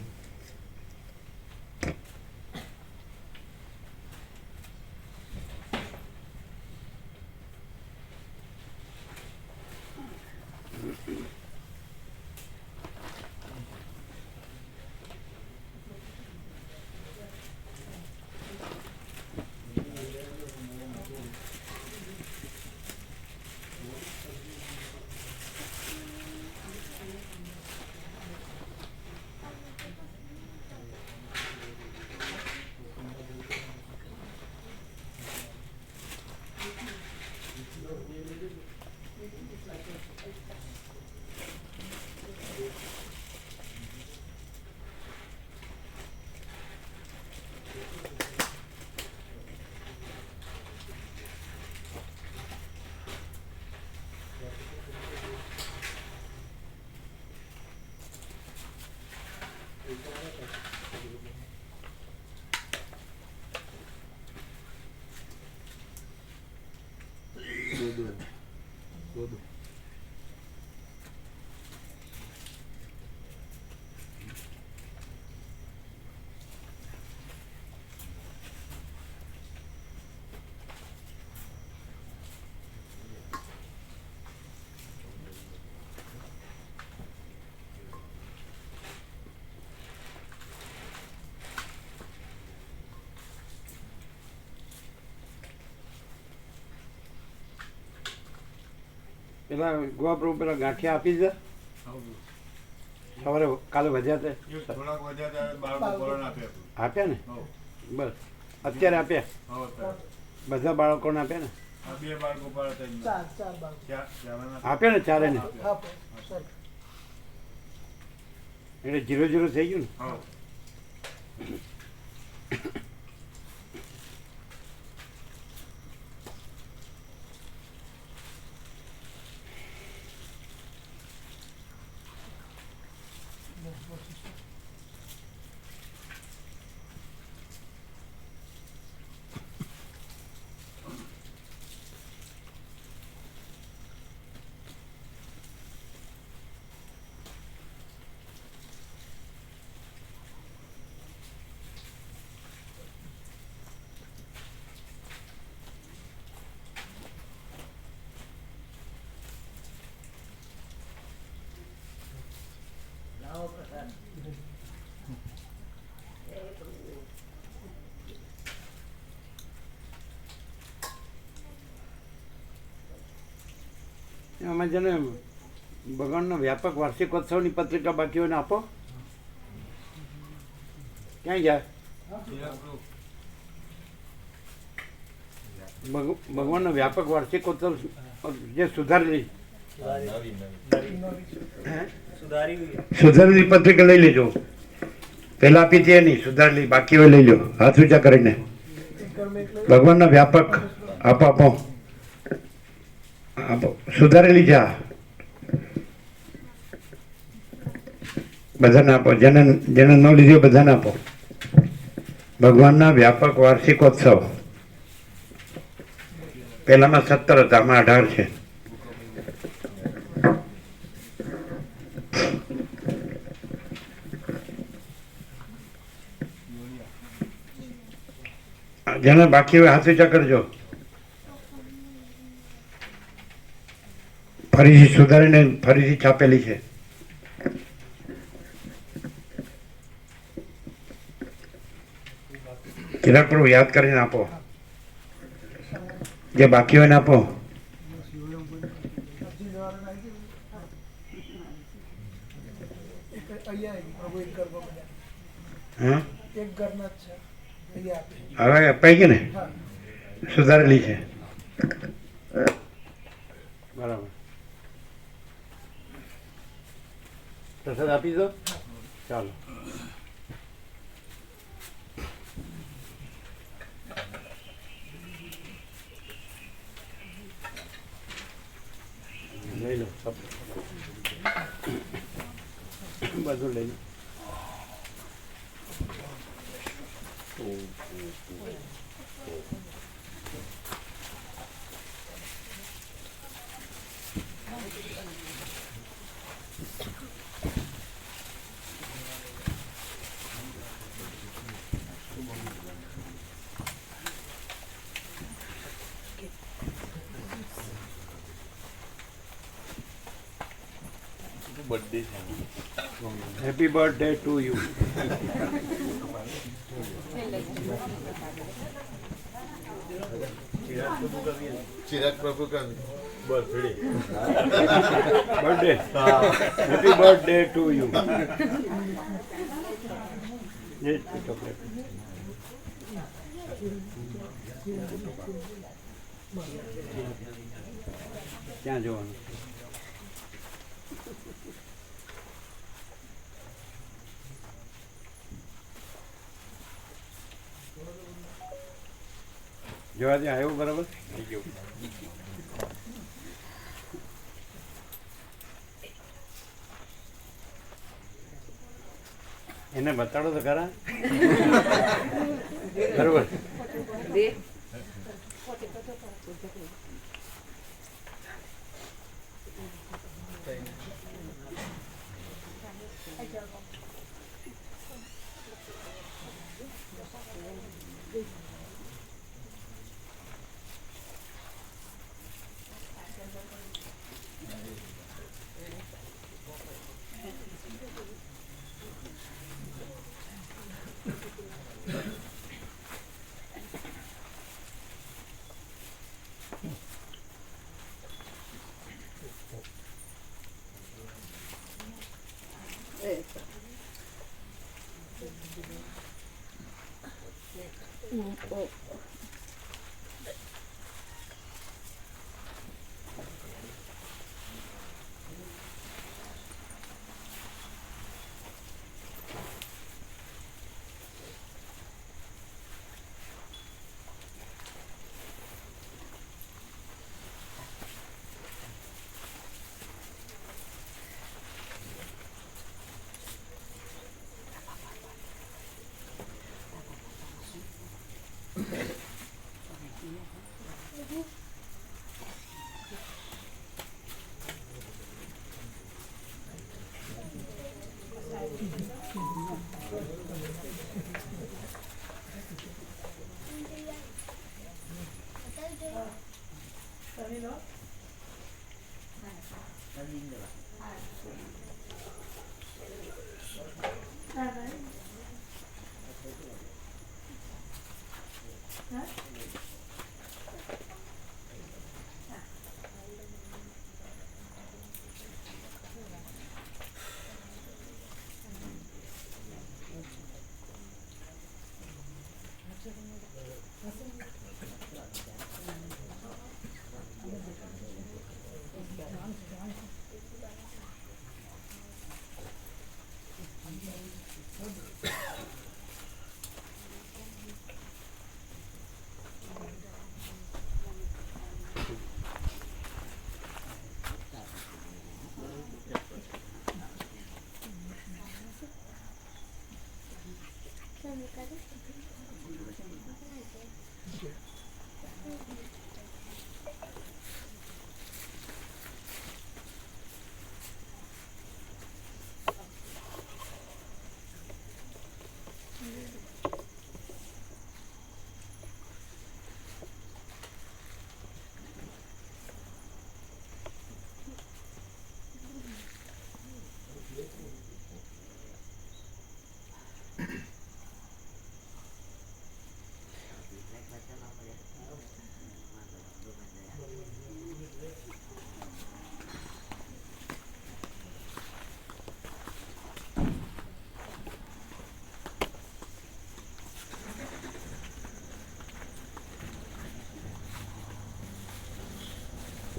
પેલા ગોવાપ્રભુ પેલા ગાંઠિયા આપી દે. સવારે કાલે વધ્યા તે આપ્યા ને? બસ અત્યારે આપ્યા બધા બાળકોને આપ્યા ને? આપ્યા ને ચારે ને? એટલે 0-0 થઈ ગયું ને? આમાં જેને ભગવાનનો વ્યાપક વાર્ષિકોત્સવની પત્રિકા બાકી હોય ને આપો. ક્યાંય જાય? ભગવાનનો વ્યાપક વાર્ષિકોત્સવ જે સુધારેલી સુધારેલી પત્રિકા લઈ લેજો. પેલા આપી હતી નહીં, સુધારેલી બાકી હોય લઈ લો, હાથ ઊંચા કરીને. ભગવાનના વ્યાપક આપો આપો આપો, સુધારેલી છે આ. બધાને આપો, જેને જેને ન લીધો બધાને આપો. ભગવાનના વ્યાપક વાર્ષિકોત્સવ પહેલામાં 17 હતા, આમાં 18 છે. જેને બાકી હોય હાથ ઊંચા કરજો. ફરીથી સુધારીને ફરીથી છાપેલી છે. કિરણ પ્રભુ યાદ કરીને આપો, જે બાકી હોય ને આપો. હા હવે અપાઈ ગઈ ને, સુધારેલી છે. બરાબર. પ્રસાદ આપી દો. ચાલો. લઈ લો બધું લઈ લો. Happy birthday to you. चिराग प्रभु का birthday Birthday. Happy birthday to you. Yes, chocolate. ક્યાં જવાનું? જોવા ત્યાં આવ્યું બરાબર. એને બતાડો તો ખરા. બરોબર.